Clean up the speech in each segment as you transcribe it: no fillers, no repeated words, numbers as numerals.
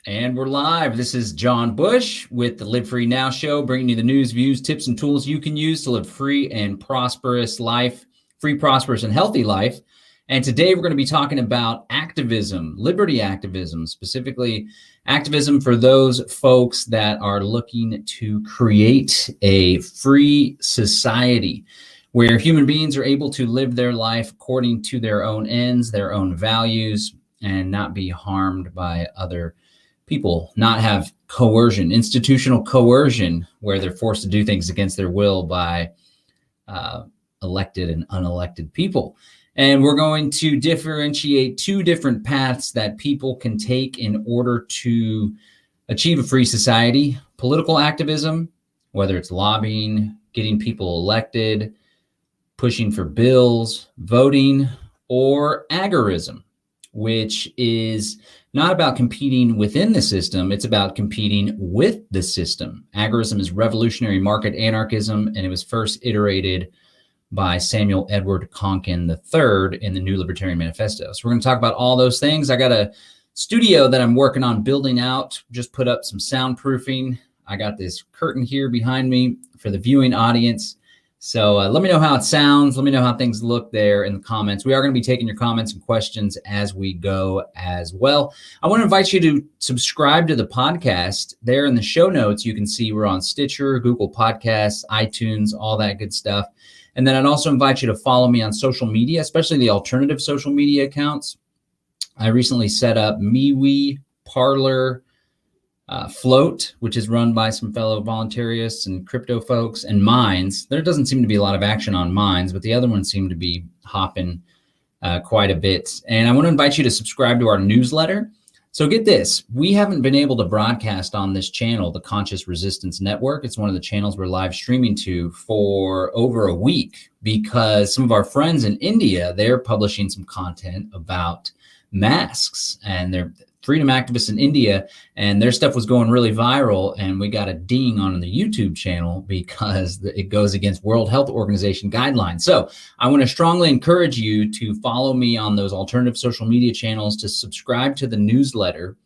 And we're live. This is John Bush with the Live Free Now show, bringing you the news, views, tips, and tools you can use to live free and prosperous life, free, prosperous, and healthy life. And today we're going to be talking about activism, liberty activism, specifically activism for those folks that are looking to create a free society where human beings are able to live their life according to their own ends, their own values, and not be harmed by other people, not have coercion, institutional coercion, where they're forced to do things against their will by elected and unelected people. And we're going to differentiate two different paths that people can take in order to achieve a free society: political activism, whether it's lobbying, getting people elected, pushing for bills, voting, or agorism, which is not about competing within the system, it's about competing with the system. Agorism is revolutionary market anarchism, and it was first iterated by Samuel Edward Konkin III in the New Libertarian Manifesto. So we're going to talk about all those things. I got a studio that I'm working on building out, just put up some soundproofing. I got this curtain here behind me for the viewing audience. So let me know how it sounds. Let me know how things look there in the comments. We are going to be taking your comments and questions as we go as well. I want to invite you to subscribe to the podcast. There in the show notes, you can see we're on Stitcher, Google Podcasts, iTunes, all that good stuff. And then I'd also invite you to follow me on social media, especially the alternative social media accounts. I recently set up MeWe, Parler, Float, which is run by some fellow voluntarists and crypto folks, and Minds. There doesn't seem to be a lot of action on Minds, but the other ones seem to be hopping quite a bit. And I want to invite you to subscribe to our newsletter. So get this, we haven't been able to broadcast on this channel, the Conscious Resistance Network. It's one of the channels we're live streaming to for over a week because some of our friends in India, they're publishing some content about masks, and they're freedom activists in India, and their stuff was going really viral, and we got a ding on the YouTube channel because it goes against World Health Organization guidelines. So I want to strongly encourage you to follow me on those alternative social media channels, to subscribe to the newsletter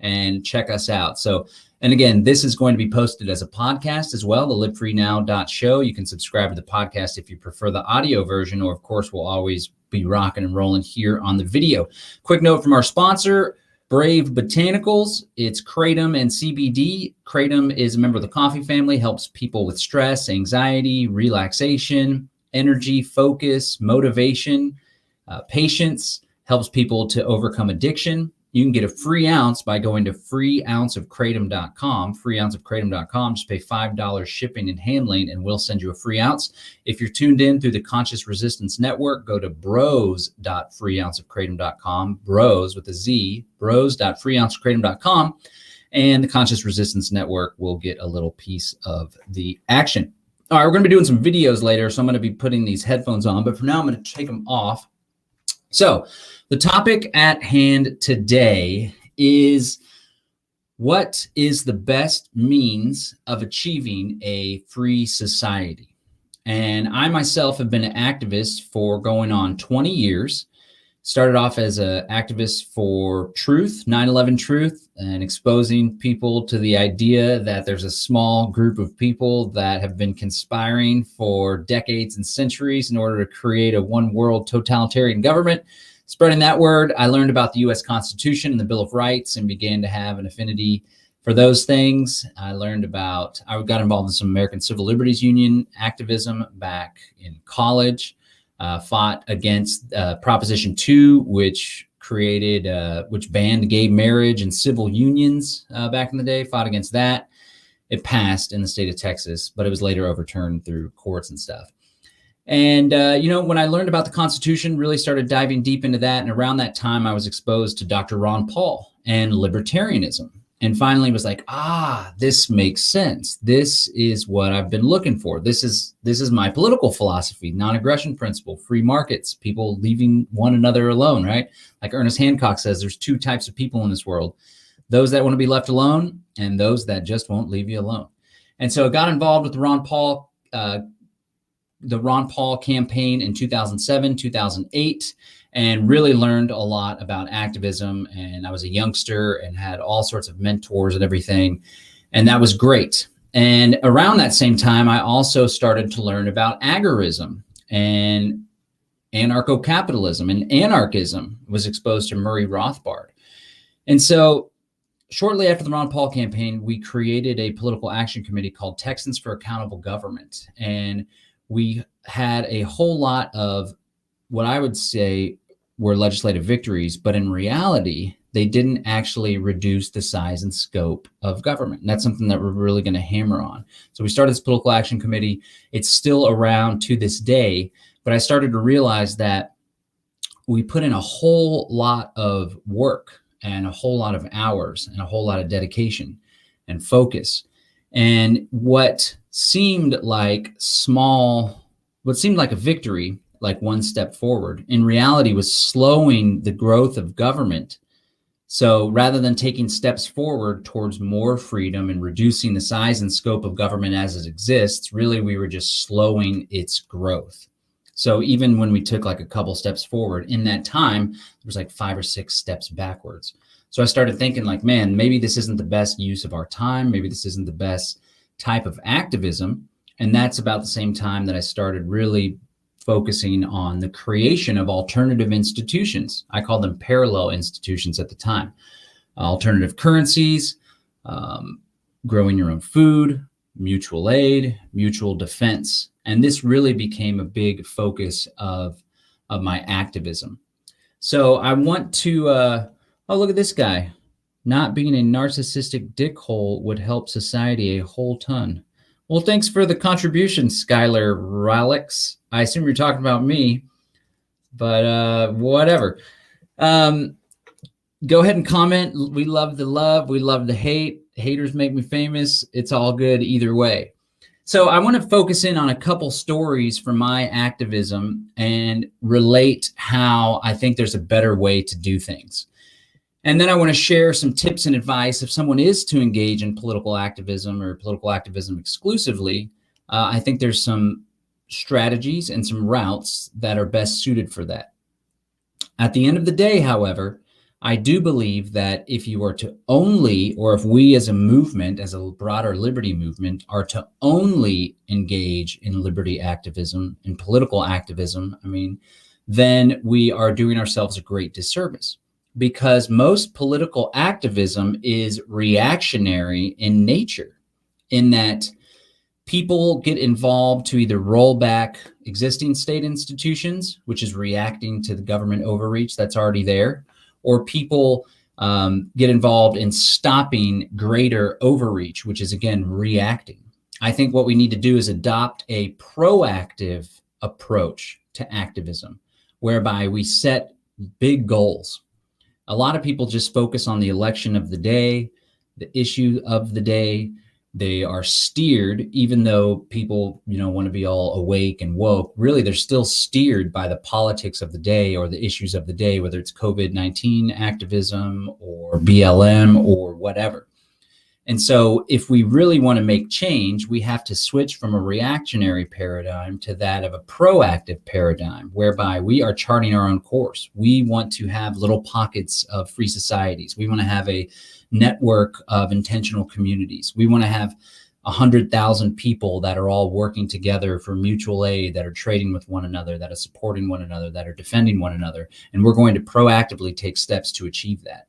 and check us out. So, and again, this is going to be posted as a podcast as well, the livefreenow.show. You can subscribe to the podcast if you prefer the audio version, or of course, we'll always be rocking and rolling here on the video. Quick note from our sponsor, Brave Botanicals. It's kratom and CBD. Kratom is a member of the coffee family, helps people with stress, anxiety, relaxation, energy, focus, motivation, patience, helps people to overcome addiction. You can get a free ounce by going to freeounceofkratom.com, freeounceofkratom.com. Just pay $5 shipping and handling, and we'll send you a free ounce. If you're tuned in through the Conscious Resistance Network, go to bros.freeounceofkratom.com, bros with a Z, bros.freeounceofkratom.com, and the Conscious Resistance Network will get a little piece of the action. All right, we're going to be doing some videos later, so I'm going to be putting these headphones on, but for now, I'm going to take them off. So the topic at hand today is, what is the best means of achieving a free society? And I myself have been an activist for going on 20 years. Started off as an activist for truth, 9/11 truth, and exposing people to the idea that there's a small group of people that have been conspiring for decades and centuries in order to create a one world totalitarian government. Spreading that word, I learned about the U.S. Constitution and the Bill of Rights and began to have an affinity for those things. I got involved in some American Civil Liberties Union activism back in college, fought against Proposition 2, which banned gay marriage and civil unions back in the day, fought against that. It passed in the state of Texas, but it was later overturned through courts and stuff. And, when I learned about the Constitution, really started diving deep into that. And around that time, I was exposed to Dr. Ron Paul and libertarianism. And finally was like, this makes sense. This is what I've been looking for. This is my political philosophy, non-aggression principle, free markets, people leaving one another alone, right? Like Ernest Hancock says, there's two types of people in this world: those that want to be left alone and those that just won't leave you alone. And so I got involved with the Ron Paul campaign in 2007, 2008. and really learned a lot about activism. And I was a youngster and had all sorts of mentors and everything. And that was great. And around that same time, I also started to learn about agorism and anarcho-capitalism and anarchism. Was exposed to Murray Rothbard. And so shortly after the Ron Paul campaign, we created a political action committee called Texans for Accountable Government. And we had a whole lot of what I would say were legislative victories, but in reality, they didn't actually reduce the size and scope of government. And that's something that we're really going to hammer on. So we started this political action committee. It's still around to this day, but I started to realize that we put in a whole lot of work and a whole lot of hours and a whole lot of dedication and focus. And what seemed like a victory, like one step forward, in reality was slowing the growth of government. So rather than taking steps forward towards more freedom and reducing the size and scope of government as it exists, really we were just slowing its growth. So even when we took like a couple steps forward in that time, there was like 5 or 6 steps backwards. So I started thinking like, man, maybe this isn't the best use of our time. Maybe this isn't the best type of activism. And that's about the same time that I started really focusing on the creation of alternative institutions. I called them parallel institutions at the time. Alternative currencies, growing your own food, mutual aid, mutual defense. And this really became a big focus of my activism. So I want to, oh, look at this guy. Not being a narcissistic dickhole would help society a whole ton. Well, thanks for the contribution, Skylar Ralex. I assume you're talking about me, but whatever. Go ahead and comment. We love the love. We love the hate. Haters make me famous. It's all good either way. So I want to focus in on a couple stories from my activism and relate how I think there's a better way to do things. And then I want to share some tips and advice if someone is to engage in political activism or political activism exclusively. I think there's some strategies and some routes that are best suited for that. At the end of the day, however, I do believe that if you are to only, or if we as a movement, as a broader liberty movement, are to only engage in liberty activism, in political activism, then we are doing ourselves a great disservice, because most political activism is reactionary in nature, in that people get involved to either roll back existing state institutions, which is reacting to the government overreach that's already there, or people get involved in stopping greater overreach, which is, again, reacting. I think what we need to do is adopt a proactive approach to activism, whereby we set big goals. A lot of people just focus on the election of the day, the issue of the day. They are steered, even though people, want to be all awake and woke, really they're still steered by the politics of the day or the issues of the day, whether it's COVID-19 activism or BLM or whatever. And so if we really want to make change, we have to switch from a reactionary paradigm to that of a proactive paradigm, whereby we are charting our own course. We want to have little pockets of free societies. We want to have a network of intentional communities. We want to have 100,000 people that are all working together for mutual aid, that are trading with one another, that are supporting one another, that are defending one another. And we're going to proactively take steps to achieve that.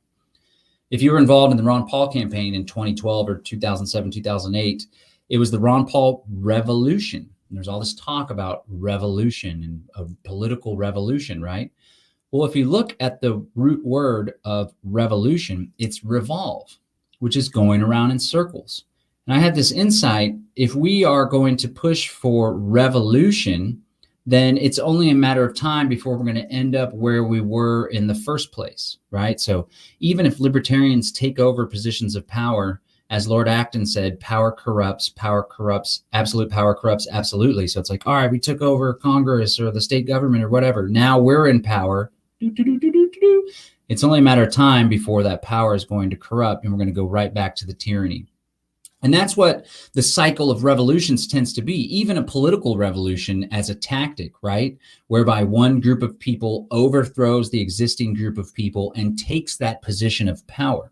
If you were involved in the Ron Paul campaign in 2012 or 2007, 2008, it was the Ron Paul revolution. And there's all this talk about revolution and a political revolution, right? Well, if you look at the root word of revolution, it's revolve, which is going around in circles. And I had this insight: if we are going to push for revolution, then it's only a matter of time before we're going to end up where we were in the first place, right? So even if libertarians take over positions of power, as Lord Acton said, power corrupts, absolute power corrupts absolutely. So it's like, all right, we took over Congress or the state government or whatever. Now we're in power. It's only a matter of time before that power is going to corrupt and we're going to go right back to the tyranny. And that's what the cycle of revolutions tends to be, even a political revolution as a tactic, right? Whereby one group of people overthrows the existing group of people and takes that position of power.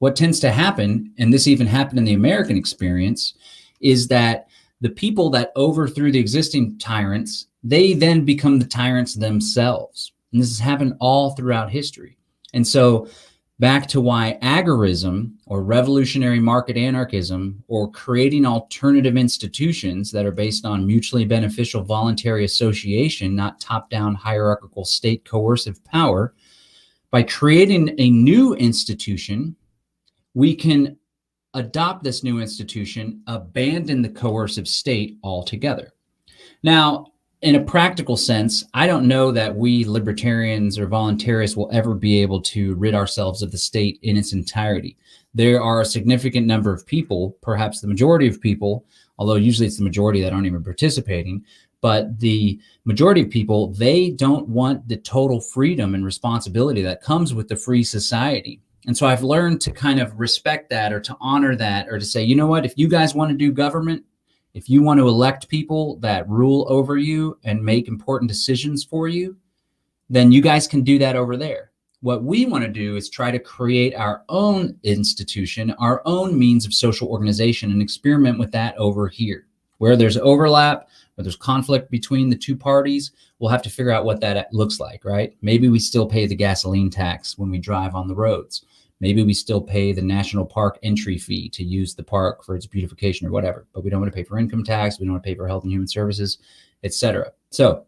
What tends to happen, and this even happened in the American experience, is that the people that overthrew the existing tyrants, they then become the tyrants themselves. And this has happened all throughout history. And so back to why agorism, or revolutionary market anarchism, or creating alternative institutions that are based on mutually beneficial voluntary association, not top-down hierarchical state coercive power, by creating a new institution, we can adopt this new institution, abandon the coercive state altogether. Now, in a practical sense, I don't know that we libertarians or voluntarists will ever be able to rid ourselves of the state in its entirety. There are a significant number of people, perhaps the majority of people, although usually it's the majority that aren't even participating, but the majority of people, they don't want the total freedom and responsibility that comes with the free society. And so I've learned to kind of respect that, or to honor that, or to say, you know what, if you guys want to do government, if you want to elect people that rule over you and make important decisions for you, then you guys can do that over there. What we want to do is try to create our own institution, our own means of social organization, and experiment with that over here. Where there's overlap, where there's conflict between the two parties, we'll have to figure out what that looks like, right? Maybe we still pay the gasoline tax when we drive on the roads. Maybe we still pay the national park entry fee to use the park for its beautification or whatever, but we don't want to pay for income tax. We don't want to pay for health and human services, etc. So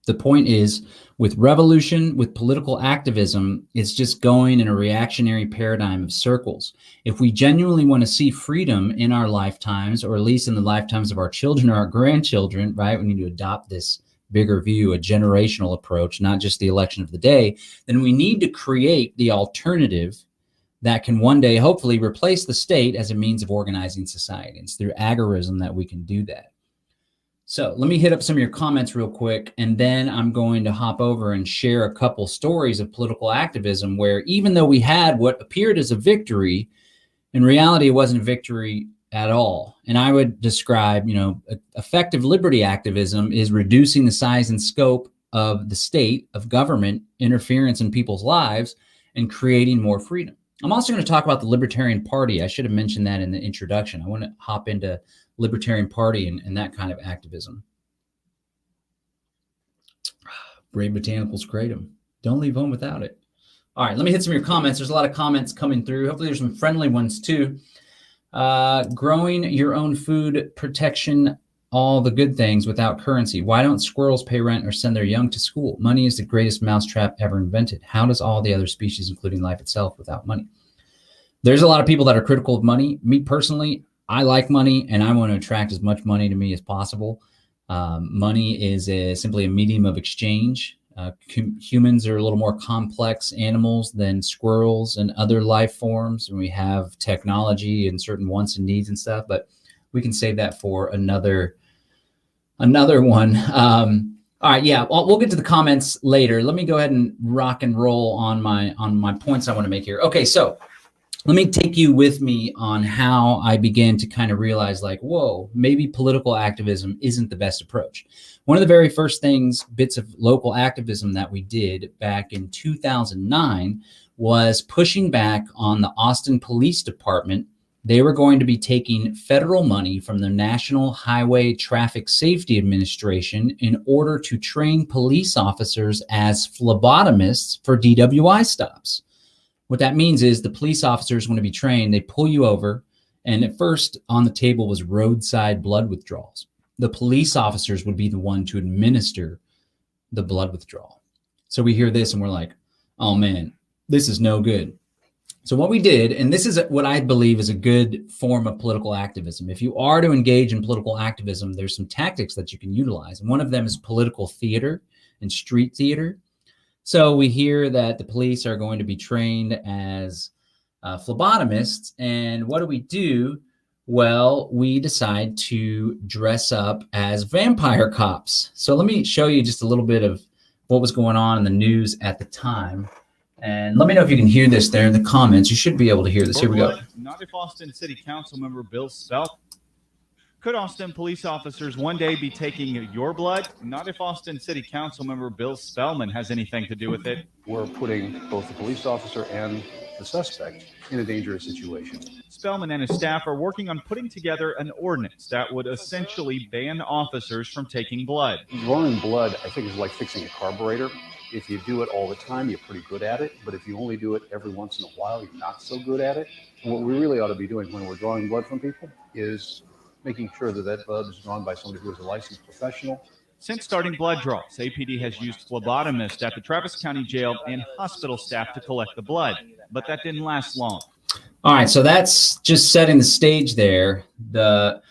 the point is, with revolution, with political activism, it's just going in a reactionary paradigm of circles. If we genuinely want to see freedom in our lifetimes, or at least in the lifetimes of our children or our grandchildren, right? We need to adopt this bigger view, a generational approach, not just the election of the day. Then we need to create the alternative that can one day hopefully replace the state as a means of organizing society. It's through agorism that we can do that. So let me hit up some of your comments real quick, and then I'm going to hop over and share a couple stories of political activism where, even though we had what appeared as a victory, in reality, it wasn't a victory at all. And I would describe, effective liberty activism is reducing the size and scope of the state, of government interference in people's lives, and creating more freedom. I'm also going to talk about the Libertarian Party. I should have mentioned that in the introduction. I want to hop into Libertarian Party and that kind of activism. Brave botanicals kratom. Don't leave home without it. All right, let me hit some of your comments. There's a lot of comments coming through. Hopefully there's some friendly ones too. Growing your own food, protection, all the good things without currency. Why don't squirrels pay rent or send their young to school? Money is the greatest mousetrap ever invented. How does all the other species, including life itself, without money? There's a lot of people that are critical of money. Me personally, I like money, and I want to attract as much money to me as possible. Money is simply a medium of exchange. Humans are a little more complex animals than squirrels and other life forms, and we have technology and certain wants and needs and stuff, but we can save that for another one. All right, yeah, we'll get to the comments later. Let me go ahead and rock and roll on my points I want to make here. Okay, so let me take you with me on how I began to kind of realize, like, whoa, maybe political activism isn't the best approach. One of the very first bits of local activism that we did back in 2009 was pushing back on the Austin Police Department. They were going to be taking federal money from the National Highway Traffic Safety Administration in order to train police officers as phlebotomists for DWI stops. What that means is the police officers want to be trained. They pull you over, and at first on the table was roadside blood withdrawals. The police officers would be the one to administer the blood withdrawal. So we hear this and we're like, oh man, this is no good. So what we did, and this is what I believe is a good form of political activism. If you are to engage in political activism, there's some tactics that you can utilize. And one of them is political theater and street theater. So we hear that the police are going to be trained as phlebotomists. And what do? Well, we decide to dress up as vampire cops. So let me show you just a little bit of what was going on in the news at the time. And let me know if you can hear this there in the comments. You should be able to hear this. Here we go. not if Austin City Council member Bill Spellman. Could Austin police officers one day be taking your blood? Not if Austin City Council member Bill Spellman has anything to do with it. We're putting both the police officer and the suspect in a dangerous situation. Spellman and his staff are working on putting together an ordinance that would essentially ban officers from taking blood. Drawing blood, I think, is like fixing a carburetor. If you do it all the time, you're pretty good at it. But if you only do it every once in a while, you're not so good at it. And what we really ought to be doing when we're drawing blood from people is making sure that that blood is drawn by somebody who is a licensed professional. Since starting blood draws, APD has used phlebotomists at the Travis County Jail and hospital staff to collect the blood, but that didn't last long. All right, so that's just setting the stage there. The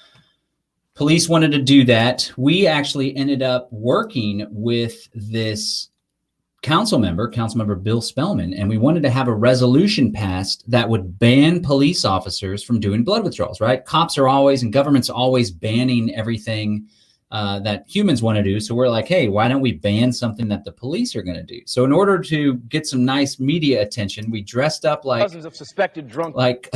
police wanted to do that. We actually ended up working with this Councilmember Bill Spellman, and we wanted to have a resolution passed that would ban police officers from doing blood withdrawals, right? Cops are always, and government's always banning everything that humans want to do. So we're like, hey, why don't we ban something that the police are going to do? So in order to get some nice media attention, we dressed up like dozens of suspected drunk, like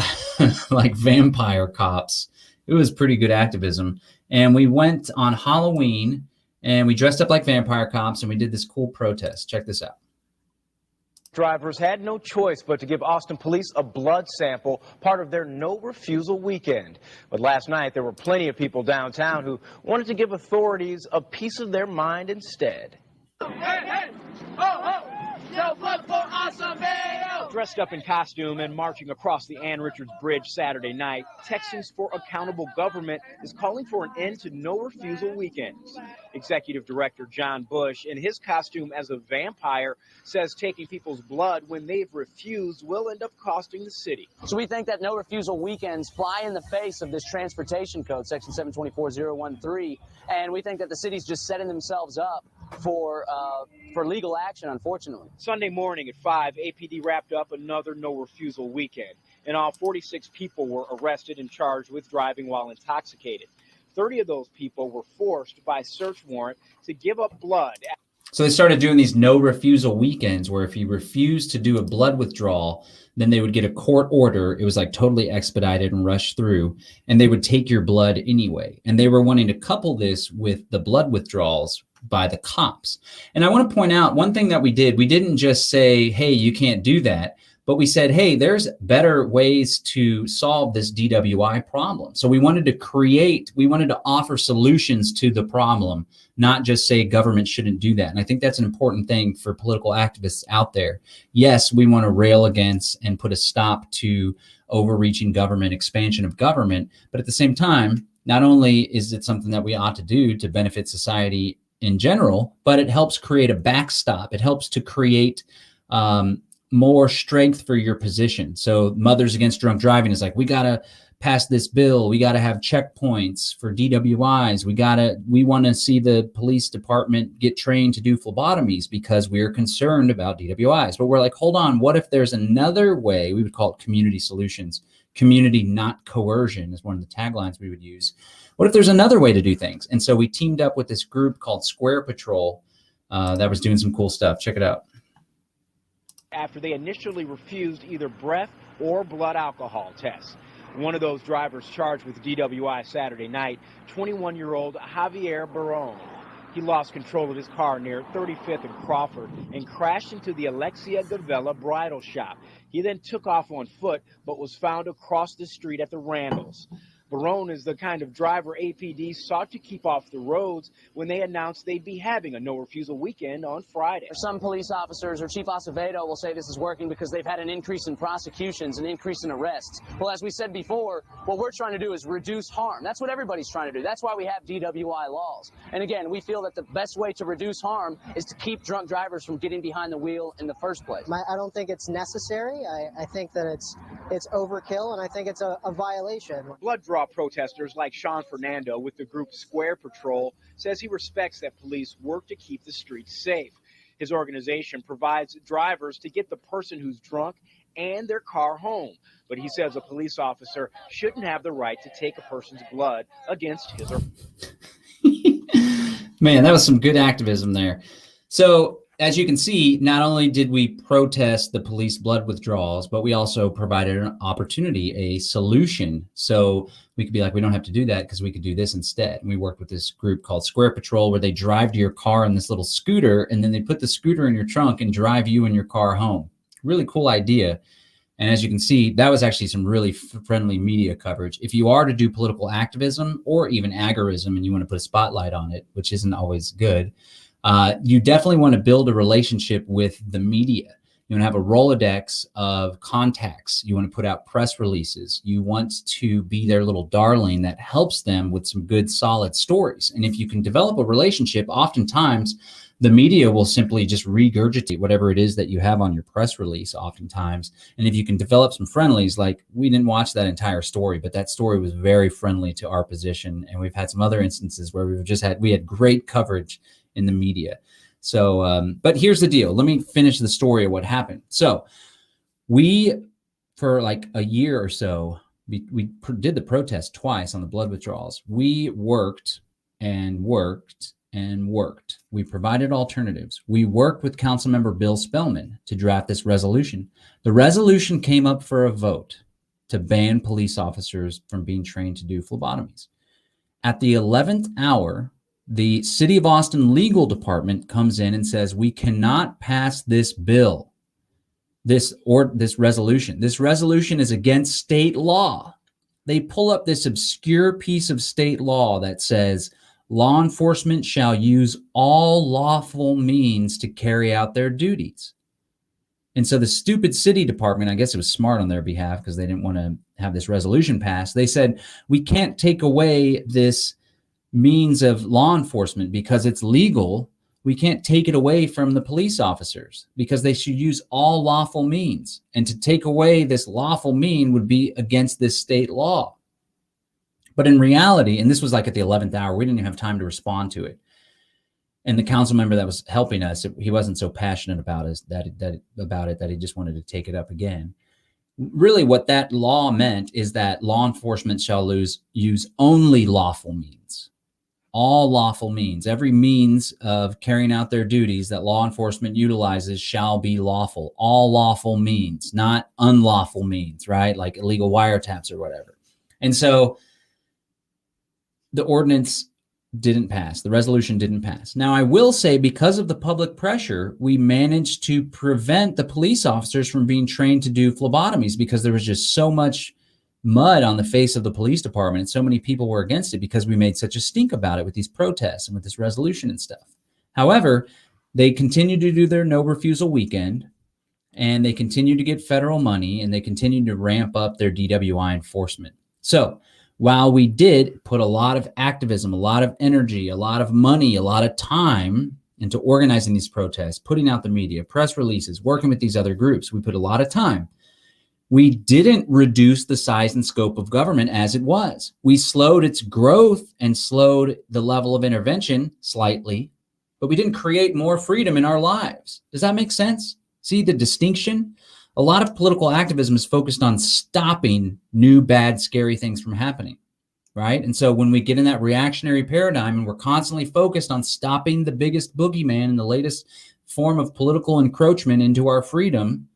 vampire cops. It was pretty good activism. And we went on Halloween and we dressed up like vampire cops and we did this cool protest. Check this out. drivers had no choice but to give Austin police a blood sample, part of their no refusal weekend. But last night, there were plenty of people downtown who wanted to give authorities a piece of their mind instead. Hey, hey, oh, oh, no blood for Acevedo! Dressed up in costume and marching across the Ann Richards Bridge Saturday night, Texans for Accountable Government is calling for an end to no refusal weekends. Executive Director John Bush, in his costume as a vampire, says taking people's blood when they've refused will end up costing the city. So we think that no refusal weekends fly in the face of this transportation code, section 724013, and we think that the city's just setting themselves up for legal action, unfortunately. Sunday morning at 5, APD wrapped up another no refusal weekend. In all, 46 people were arrested and charged with driving while intoxicated. 30 of those people were forced by search warrant to give up blood. So they started doing these no refusal weekends where if you refused to do a blood withdrawal, then they would get a court order. It was like totally expedited and rushed through, and they would take your blood anyway. And they were wanting to couple this with the blood withdrawals by the cops. And I want to point out one thing that we didn't just say, hey, you can't do that, but we said, hey, there's better ways to solve this DWI problem. So we wanted to offer solutions to the problem, not just say government shouldn't do that. And I think that's an important thing for political activists out there. Yes, we want to rail against and put a stop to overreaching government, expansion of government, but at the same time, not only is it something that we ought to do to benefit society in general, but it helps create a backstop. It helps to create more strength for your position. So Mothers Against Drunk Driving is like, we got to pass this bill. We got to have checkpoints for DWIs. We want to see the police department get trained to do phlebotomies because we're concerned about DWIs. But we're like, hold on, what if there's another way? We would call it community solutions. Community, not coercion, is one of the taglines we would use. What if there's another way to do things? And so we teamed up with this group called Square Patrol that was doing some cool stuff. Check it out. After they initially refused either breath or blood alcohol tests. One of those drivers charged with DWI Saturday night, 21-year-old Javier Barone. He lost control of his car near 35th and Crawford and crashed into the Alexia Gavella bridal shop. He then took off on foot, but was found across the street at the Randalls. Barone is the kind of driver APD sought to keep off the roads when they announced they'd be having a no-refusal weekend on Friday. Some police officers, or Chief Acevedo, will say this is working because they've had an increase in prosecutions, an increase in arrests. Well, as we said before, what we're trying to do is reduce harm. That's what everybody's trying to do. That's why we have DWI laws. And again, we feel that the best way to reduce harm is to keep drunk drivers from getting behind the wheel in the first place. I don't think it's necessary. I think that it's overkill, and I think it's a violation. Blood draw protesters like Sean Fernando with the group Square Patrol says he respects that police work to keep the streets safe. His organization provides drivers to get the person who's drunk and their car home. But he says a police officer shouldn't have the right to take a person's blood against his or Man, that was some good activism there. So as you can see, not only did we protest the police blood withdrawals, but we also provided an opportunity, a solution. So we could be like, we don't have to do that because we could do this instead. And we worked with this group called Square Patrol, where they drive to your car in this little scooter, and then they put the scooter in your trunk and drive you and your car home. Really cool idea. And as you can see, that was actually some really friendly media coverage. If you are to do political activism or even agorism and you want to put a spotlight on it, which isn't always good, you definitely want to build a relationship with the media. You want to have a Rolodex of contacts. You want to put out press releases. You want to be their little darling that helps them with some good, solid stories. And if you can develop a relationship, oftentimes the media will simply just regurgitate whatever it is that you have on your press release oftentimes. And if you can develop some friendlies, like we didn't watch that entire story, but that story was very friendly to our position. And we've had some other instances where we had great coverage in the media. So, but here's the deal. Let me finish the story of what happened. So we, for like a year or so, we did the protest twice on the blood withdrawals. We worked and worked and worked. We provided alternatives. We worked with Councilmember Bill Spellman to draft this resolution. The resolution came up for a vote to ban police officers from being trained to do phlebotomies. At the 11th hour, the City of Austin Legal Department comes in and says, we cannot pass this bill, this resolution. This resolution is against state law. They pull up this obscure piece of state law that says law enforcement shall use all lawful means to carry out their duties. And so the stupid city department, I guess it was smart on their behalf because they didn't want to have this resolution passed. They said, we can't take away this means of law enforcement because it's legal. We can't take it away from the police officers because they should use all lawful means. And to take away this lawful mean would be against this state law. But in reality, and this was like at the 11th hour, we didn't even have time to respond to it. And the council member that was helping us, he wasn't so passionate about it that he just wanted to take it up again. Really what that law meant is that law enforcement shall use only lawful means. All lawful means, every means of carrying out their duties that law enforcement utilizes shall be lawful. All lawful means, not unlawful means, right? Like illegal wiretaps or whatever. And so the ordinance didn't pass. The resolution didn't pass. Now, I will say because of the public pressure, we managed to prevent the police officers from being trained to do phlebotomies because there was just so much mud on the face of the police department and so many people were against it because we made such a stink about it with these protests and with this resolution and stuff. However, they continued to do their no refusal weekend and they continued to get federal money and they continued to ramp up their DWI enforcement. So while we did put a lot of activism, a lot of energy, a lot of money, a lot of time into organizing these protests, putting out the media, press releases, working with these other groups, we put a lot of time. We didn't reduce the size and scope of government as it was. We slowed its growth and slowed the level of intervention slightly, but we didn't create more freedom in our lives. Does that make sense? See the distinction? A lot of political activism is focused on stopping new, bad, scary things from happening, right? And so when we get in that reactionary paradigm and we're constantly focused on stopping the biggest boogeyman and the latest form of political encroachment into our freedom,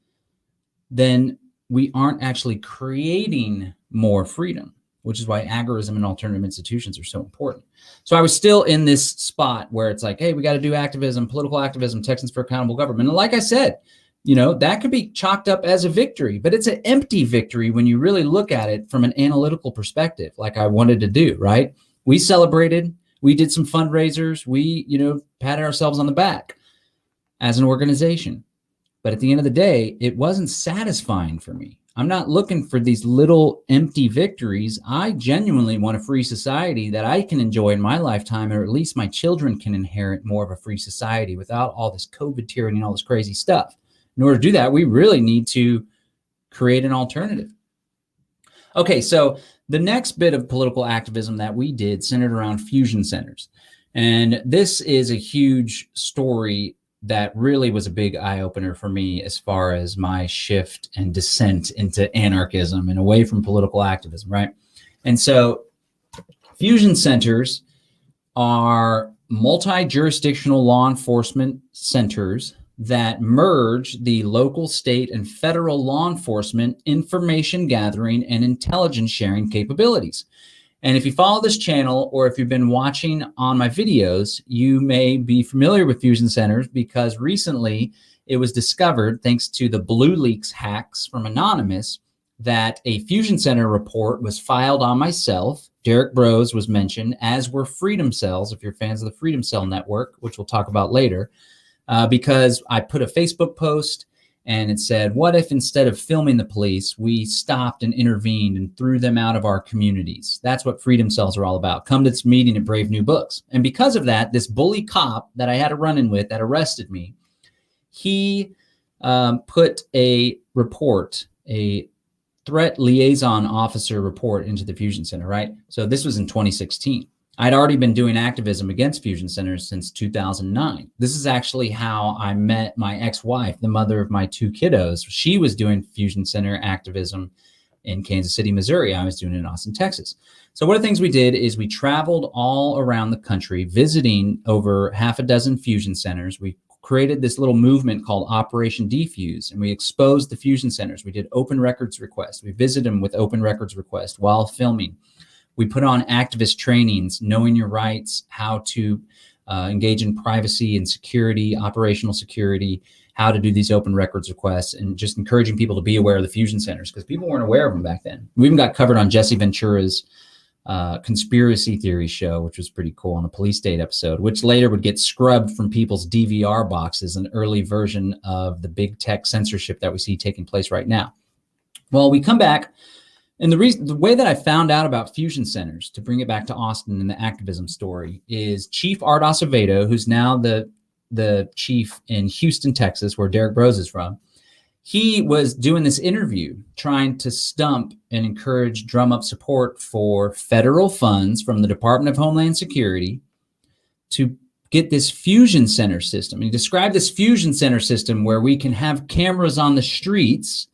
then we aren't actually creating more freedom, which is why agorism and alternative institutions are so important. So I was still in this spot where it's like, hey, we got to do activism, political activism, Texans for Accountable Government. And like I said, you know, that could be chalked up as a victory, but it's an empty victory when you really look at it from an analytical perspective, like I wanted to do, right? We celebrated, we did some fundraisers, we, you know, patted ourselves on the back as an organization. But at the end of the day, it wasn't satisfying for me. I'm not looking for these little empty victories. I genuinely want a free society that I can enjoy in my lifetime, or at least my children can inherit more of a free society without all this COVID tyranny and all this crazy stuff. In order to do that, we really need to create an alternative. Okay, so the next bit of political activism that we did centered around fusion centers. And this is a huge story that really was a big eye-opener for me as far as my shift and descent into anarchism and away from political activism, right? And so fusion centers are multi-jurisdictional law enforcement centers that merge the local, state, and federal law enforcement information gathering and intelligence sharing capabilities. And if you follow this channel, or if you've been watching on my videos, you may be familiar with fusion centers, because recently it was discovered, thanks to the Blue Leaks hacks from Anonymous, that a fusion center report was filed on myself. Derek Bros was mentioned, as were Freedom Cells, if you're fans of the Freedom Cell Network, which we'll talk about later, because I put a Facebook post and it said, what if instead of filming the police, we stopped and intervened and threw them out of our communities? That's what Freedom Cells are all about. Come to this meeting at Brave New Books. And because of that, this bully cop that I had a run-in with that arrested me, he put a report, a threat liaison officer report, into the fusion center, right? So this was in 2016. I'd already been doing activism against fusion centers since 2009. This is actually how I met my ex-wife, the mother of my 2 kiddos. She was doing fusion center activism in Kansas City, Missouri. I was doing it in Austin, Texas. So one of the things we did is we traveled all around the country, visiting over half a dozen fusion centers. We created this little movement called Operation Defuse, and we exposed the fusion centers. We did open records requests. We visited them with open records requests while filming. We put on activist trainings, knowing your rights, how to engage in privacy and security, operational security, how to do these open records requests, and just encouraging people to be aware of the fusion centers, because people weren't aware of them back then. We even got covered on Jesse Ventura's conspiracy theory show, which was pretty cool, on a police state episode, which later would get scrubbed from people's DVR boxes, an early version of the big tech censorship that we see taking place right now. Well, we come back, and the way that I found out about fusion centers, to bring it back to Austin and the activism story, is Chief Art Acevedo, who's now the chief in Houston, Texas, where Derek Bros is from. He was doing this interview trying to stump and encourage, drum up support for federal funds from the Department of Homeland Security to get this fusion center system. And he described this fusion center system where we can have cameras on the streets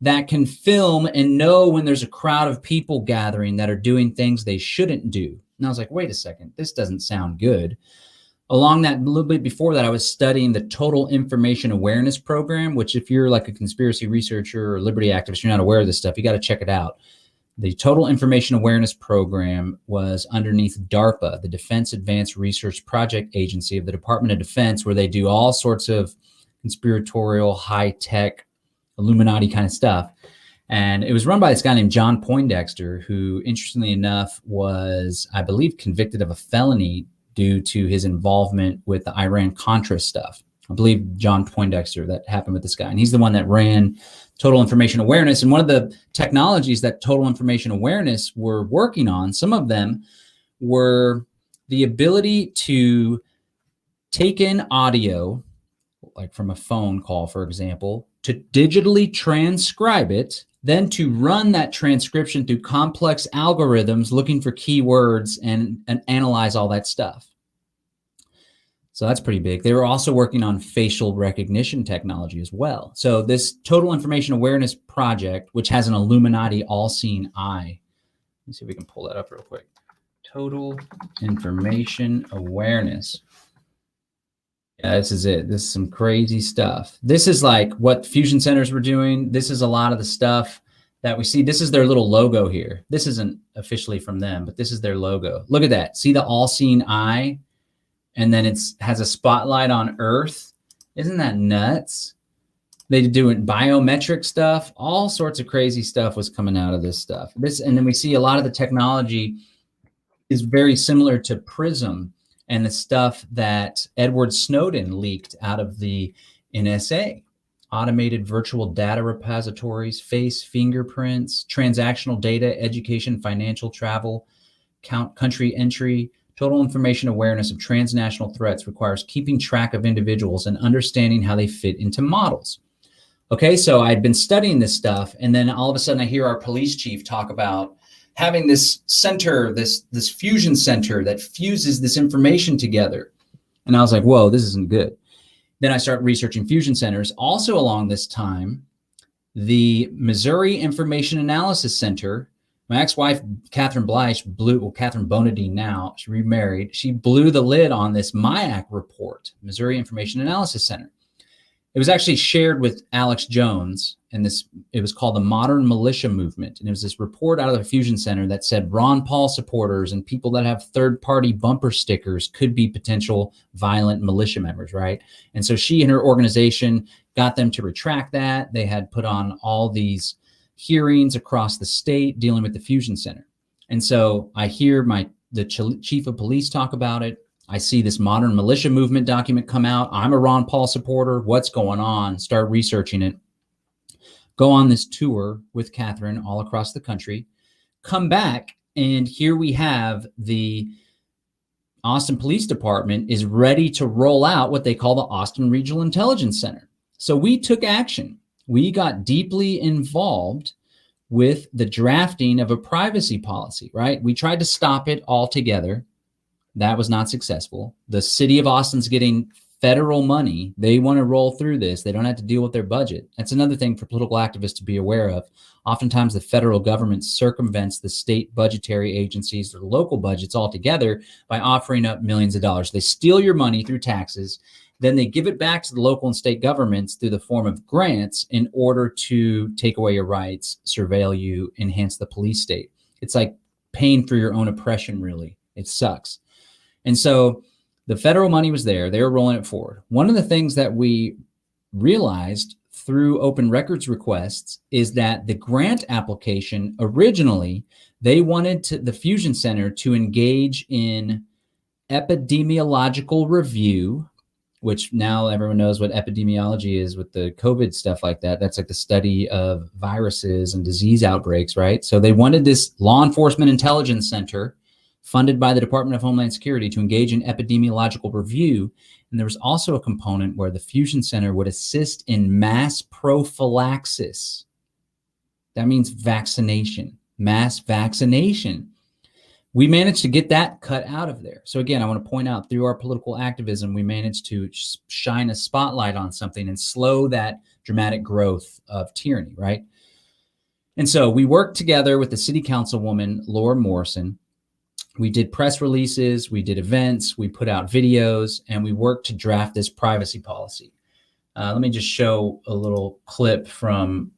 that can film and know when there's a crowd of people gathering that are doing things they shouldn't do. And I was like, wait a second, this doesn't sound good. Along that, a little bit before that, I was studying the Total Information Awareness Program, which, if you're like a conspiracy researcher or liberty activist, you're not aware of this stuff, you got to check it out. The Total Information Awareness Program was underneath DARPA, the Defense Advanced Research Project Agency of the Department of Defense, where they do all sorts of conspiratorial, high-tech, Illuminati kind of stuff. And it was run by this guy named John Poindexter, who, interestingly enough, was, I believe, convicted of a felony due to his involvement with the Iran-Contra stuff. I believe John Poindexter, that happened with this guy. And he's the one that ran Total Information Awareness. And one of the technologies that Total Information Awareness were working on, some of them were the ability to take in audio, like from a phone call, for example, to digitally transcribe it, then to run that transcription through complex algorithms looking for keywords and analyze all that stuff. So that's pretty big. They were also working on facial recognition technology as well. So this Total Information Awareness Project, which has an Illuminati all-seeing eye. Let me see if we can pull that up real quick. Total Information Awareness. Yeah, this is it. This is some crazy stuff. This is like what fusion centers were doing. This is a lot of the stuff that we see. This is their little logo here. This isn't officially from them, but this is their logo. Look at that. See the all-seeing eye? And then it has a spotlight on Earth. Isn't that nuts? They do it biometric stuff. All sorts of crazy stuff was coming out of this stuff. And then we see a lot of the technology is very similar to PRISM and the stuff that Edward Snowden leaked out of the NSA. Automated virtual data repositories, face fingerprints, transactional data, education, financial, travel, country entry. Total information awareness of transnational threats requires keeping track of individuals and understanding how they fit into models. Okay, so I'd been studying this stuff, and then all of a sudden I hear our police chief talk about having this center, this fusion center that fuses this information together. And I was like, whoa, this isn't good. Then I start researching fusion centers. Also along this time, the Missouri Information Analysis Center My ex-wife, Catherine Bonadine now, she remarried. She blew the lid on this MIAC report, Missouri Information Analysis Center. It was actually shared with Alex Jones, and it was called the Modern Militia Movement. And it was this report out of the Fusion Center that said Ron Paul supporters and people that have third-party bumper stickers could be potential violent militia members, right? And so she and her organization got them to retract that. They had put on all these hearings across the state dealing with the Fusion Center. And so I hear the chief of police talk about it. I see this Modern Militia Movement document come out. I'm a Ron Paul supporter. What's going on? Start researching it. Go on this tour with Catherine all across the country. Come back, and here we have the Austin Police Department is ready to roll out what they call the Austin Regional Intelligence Center. So we took action. We got deeply involved with the drafting of a privacy policy, right? We tried to stop it altogether. That was not successful. The city of Austin's getting federal money. They want to roll through this. They don't have to deal with their budget. That's another thing for political activists to be aware of. Oftentimes, the federal government circumvents the state budgetary agencies or local budgets altogether by offering up millions of dollars. They steal your money through taxes. Then they give it back to the local and state governments through the form of grants in order to take away your rights, surveil you, enhance the police state. It's like paying for your own oppression, really. It sucks. And so the federal money was there. They were rolling it forward. One of the things that we realized through open records requests is that the grant application originally, they wanted the Fusion Center to engage in epidemiological review, which now everyone knows what epidemiology is with the COVID stuff like that. That's like the study of viruses and disease outbreaks, right? So they wanted this law enforcement intelligence center funded by the Department of Homeland Security to engage in epidemiological review. And there was also a component where the Fusion Center would assist in mass prophylaxis. That means vaccination, mass vaccination. We managed to get that cut out of there. So again, I want to point out through our political activism, we managed to shine a spotlight on something and slow that dramatic growth of tyranny, right? And so we worked together with the city councilwoman, Laura Morrison. We did press releases, we did events, we put out videos, and we worked to draft this privacy policy. Let me just show a little clip from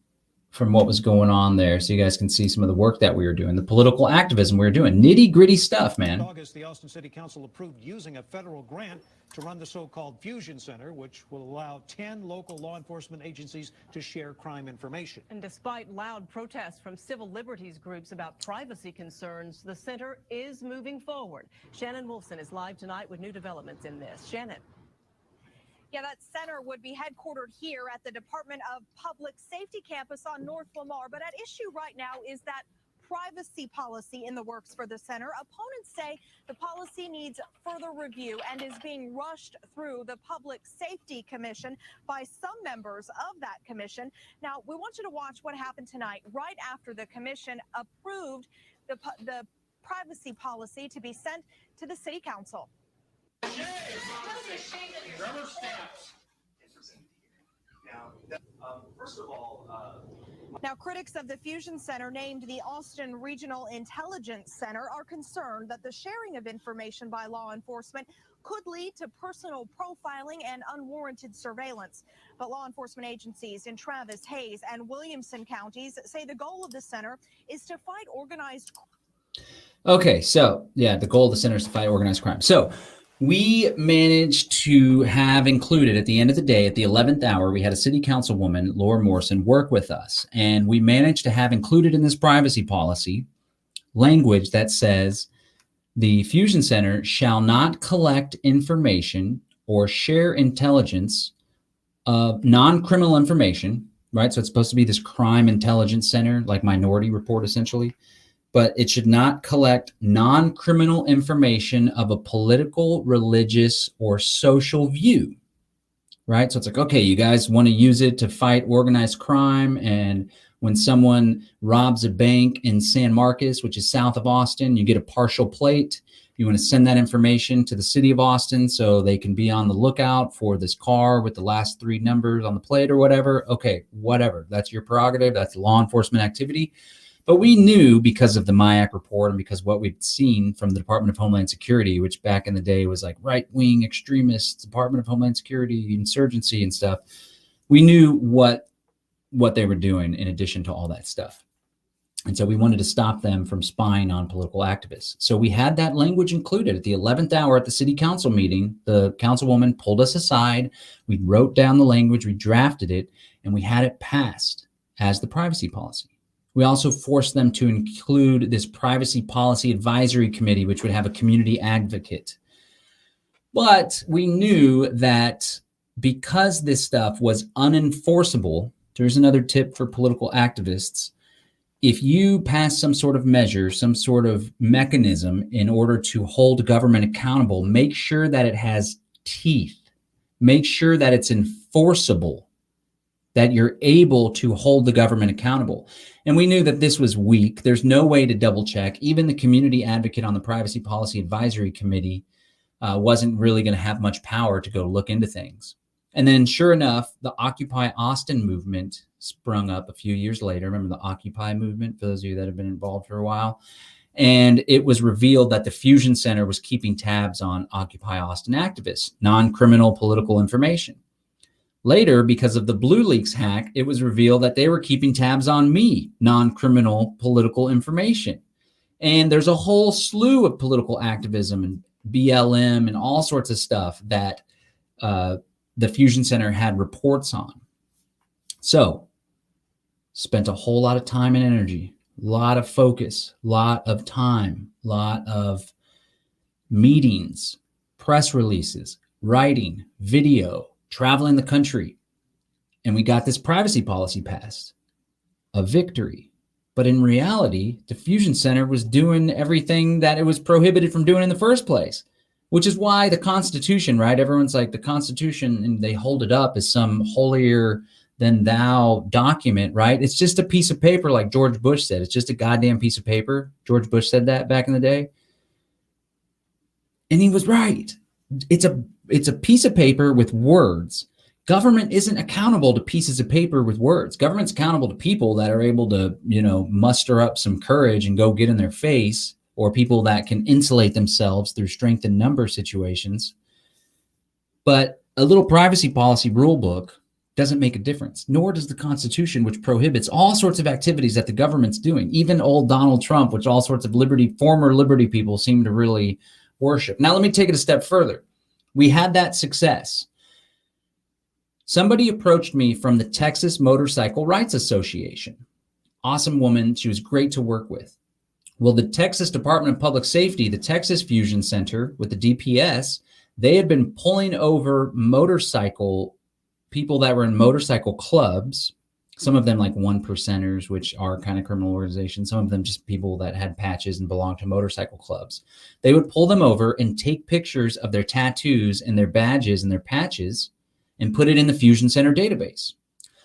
what was going on there so you guys can see some of the work that we were doing, the political activism we were doing, nitty gritty stuff, man. In August, the Austin City Council approved using a federal grant to run the so-called Fusion Center, which will allow 10 local law enforcement agencies to share crime information. And despite loud protests from civil liberties groups about privacy concerns, the center is moving forward. Shannon Wolfson is live tonight with new developments in this. Shannon. Yeah, that center would be headquartered here at the Department of Public Safety campus on North Lamar. But at issue right now is that privacy policy in the works for the center. Opponents say the policy needs further review and is being rushed through the Public Safety Commission by some members of that commission. Now, we want you to watch what happened tonight right after the commission approved the privacy policy to be sent to the city council. Now, critics of the Fusion Center, named the Austin Regional Intelligence Center, are concerned that the sharing of information by law enforcement could lead to personal profiling and unwarranted surveillance. But law enforcement agencies in Travis, Hayes, and Williamson counties say the goal of the center is to fight organized crime. Okay, so yeah, the goal of the center is to fight organized crime. So we managed to have included at the end of the day, at the 11th hour, we had a city councilwoman, Laura Morrison, work with us. And we managed to have included in this privacy policy language that says the Fusion Center shall not collect information or share intelligence of non-criminal information, right? So it's supposed to be this crime intelligence center, like Minority Report, essentially. But it should not collect non-criminal information of a political, religious, or social view, right? So it's like, okay, you guys want to use it to fight organized crime, and when someone robs a bank in San Marcos, which is south of Austin, you get a partial plate. You want to send that information to the city of Austin so they can be on the lookout for this car with the last 3 numbers on the plate or whatever. Okay, whatever. That's your prerogative. That's law enforcement activity. But we knew because of the MIAC report and because what we'd seen from the Department of Homeland Security, which back in the day was like right-wing extremists, Department of Homeland Security, insurgency and stuff. We knew what they were doing in addition to all that stuff. And so we wanted to stop them from spying on political activists. So we had that language included at the 11th hour at the city council meeting. The councilwoman pulled us aside. We wrote down the language, we drafted it, and we had it passed as the privacy policy. We also forced them to include this privacy policy advisory committee, which would have a community advocate. But we knew that because this stuff was unenforceable, there's another tip for political activists. If you pass some sort of measure, some sort of mechanism in order to hold government accountable, make sure that it has teeth. Make sure that it's enforceable, that you're able to hold the government accountable. And we knew that this was weak. There's no way to double check. Even the community advocate on the Privacy Policy Advisory Committee wasn't really going to have much power to go look into things. And then sure enough, the Occupy Austin movement sprung up a few years later. Remember the Occupy movement, for those of you that have been involved for a while? And it was revealed that the Fusion Center was keeping tabs on Occupy Austin activists, non-criminal political information. Later, because of the Blue Leaks hack, it was revealed that they were keeping tabs on me, non-criminal political information. And there's a whole slew of political activism and BLM and all sorts of stuff that the Fusion Center had reports on. So, spent a whole lot of time and energy, a lot of focus, a lot of time, a lot of meetings, press releases, writing, video, traveling the country. And we got this privacy policy passed. A victory. But in reality, the Fusion Center was doing everything that it was prohibited from doing in the first place, which is why the Constitution, right? Everyone's like the Constitution, and they hold it up as some holier than thou document, right? It's just a piece of paper, like George Bush said. It's just a goddamn piece of paper. George Bush said that back in the day. And he was right. It's a piece of paper with words. Government isn't accountable to pieces of paper with words. Government's accountable to people that are able to, muster up some courage and go get in their face, or people that can insulate themselves through strength in number situations. But a little privacy policy rule book doesn't make a difference, nor does the Constitution, which prohibits all sorts of activities that the government's doing. Even old Donald Trump, which all sorts of former liberty people seem to really worship. Now, let me take it a step further. We had that success. Somebody approached me from the Texas Motorcycle Rights Association. Awesome woman. She was great to work with. Well, the Texas Department of Public Safety, the Texas Fusion Center with the DPS, they had been pulling over people that were in motorcycle clubs, some of them like 1%ers, which are kind of criminal organizations, some of them just people that had patches and belonged to motorcycle clubs. They would pull them over and take pictures of their tattoos and their badges and their patches and put it in the Fusion Center database.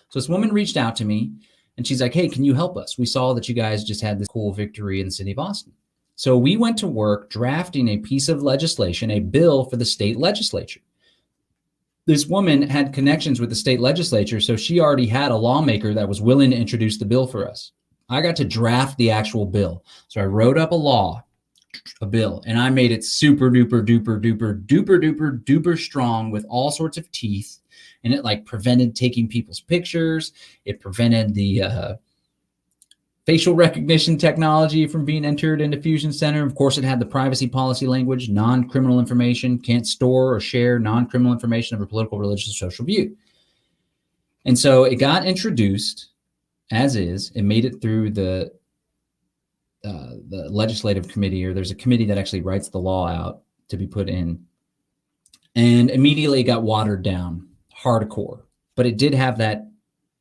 So this woman reached out to me and she's like, hey, can you help us? We saw that you guys just had this cool victory in the city of Austin. So we went to work drafting a piece of legislation, a bill for the state legislature. This woman had connections with the state legislature, so she already had a lawmaker that was willing to introduce the bill for us. I got to draft the actual bill. So I wrote up a bill, and I made it super duper duper duper duper duper duper strong with all sorts of teeth. And it prevented taking people's pictures. It prevented the facial recognition technology from being entered into Fusion Center. Of course, it had the privacy policy language, non-criminal information, can't store or share non-criminal information of a political, religious, or social view. And so it got introduced as is. It made it through the legislative committee, or there's a committee that actually writes the law out to be put in. And immediately it got watered down, hardcore. But it did have that.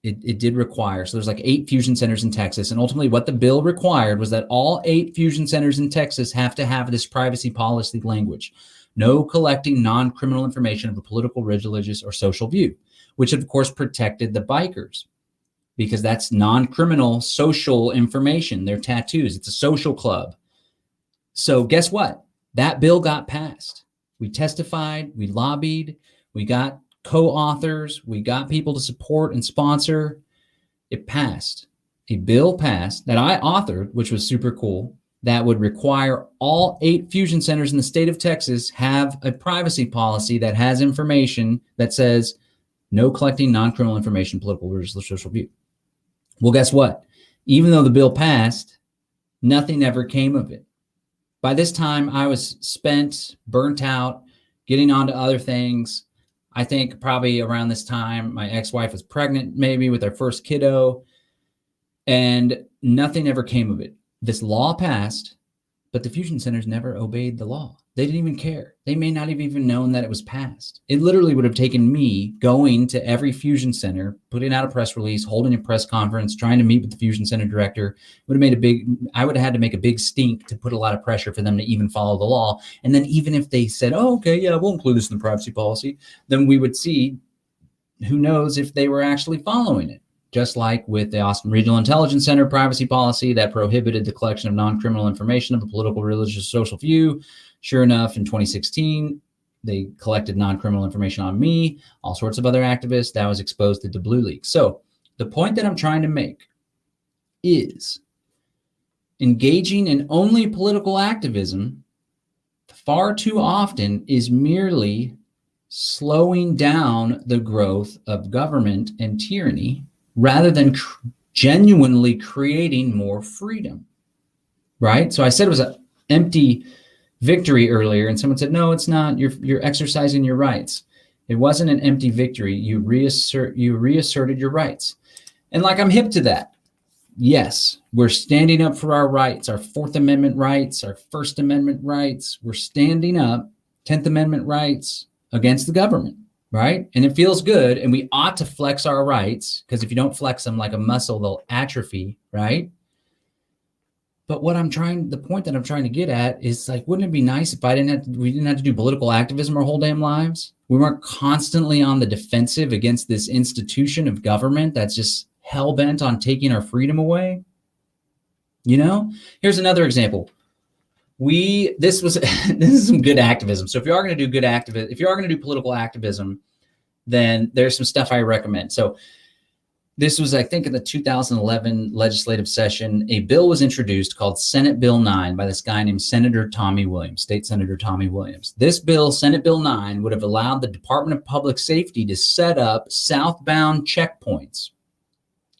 It did require, so there's 8 fusion centers in Texas. And ultimately what the bill required was that all 8 fusion centers in Texas have to have this privacy policy language. No collecting non-criminal information of a political, religious, or social view, which of course protected the bikers because that's non-criminal social information. Their tattoos, it's a social club. So guess what? That bill got passed. We testified, we lobbied, we got co-authors, we got people to support and sponsor. It passed. a bill passed that I authored, which was super cool, that would require all 8 fusion centers in the state of Texas have a privacy policy that has information that says no collecting non-criminal information, political, religious, or social view. Well, guess what? Even though the bill passed, nothing ever came of it. By this time, I was spent, burnt out, getting on to other things. I think probably around this time, my ex-wife was pregnant, maybe with our first kiddo, and nothing ever came of it. This law passed, but the fusion centers never obeyed the law. They didn't even care. They may not have even known that it was passed. It literally would have taken me going to every fusion center, putting out a press release, holding a press conference, trying to meet with the fusion center director. I would have had to make a big stink to put a lot of pressure for them to even follow the law. And then even if they said, oh, okay, yeah, we'll include this in the privacy policy, then we would see, who knows if they were actually following it. Just like with the Austin Regional Intelligence Center privacy policy that prohibited the collection of non-criminal information of a political, religious, social view. Sure enough, in 2016, they collected non-criminal information on me, all sorts of other activists. That was exposed to the Blue Leaks. So the point that I'm trying to make is engaging in only political activism far too often is merely slowing down the growth of government and tyranny rather than genuinely creating more freedom, right? So I said it was an empty victory earlier, and someone said, no, it's not. You're exercising your rights. It wasn't an empty victory. You reasserted your rights. And like, I'm hip to that. Yes, we're standing up for our rights, our Fourth Amendment rights, our First Amendment rights. We're standing up, 10th Amendment rights against the government. Right? And it feels good. And we ought to flex our rights, because if you don't flex them like a muscle, they'll atrophy. Right? But the point that I'm trying to get at is, like, wouldn't it be nice if we didn't have to do political activism our whole damn lives? We weren't constantly on the defensive against this institution of government that's just hell-bent on taking our freedom away. You know, here's another example. This is some good activism. So if you are going to do if you are going to do political activism, then there's some stuff I recommend. So this was, I think, in the 2011 legislative session, a bill was introduced called Senate Bill 9 by this guy named Senator Tommy Williams, State Senator Tommy Williams. This bill, Senate Bill 9, would have allowed the Department of Public Safety to set up southbound checkpoints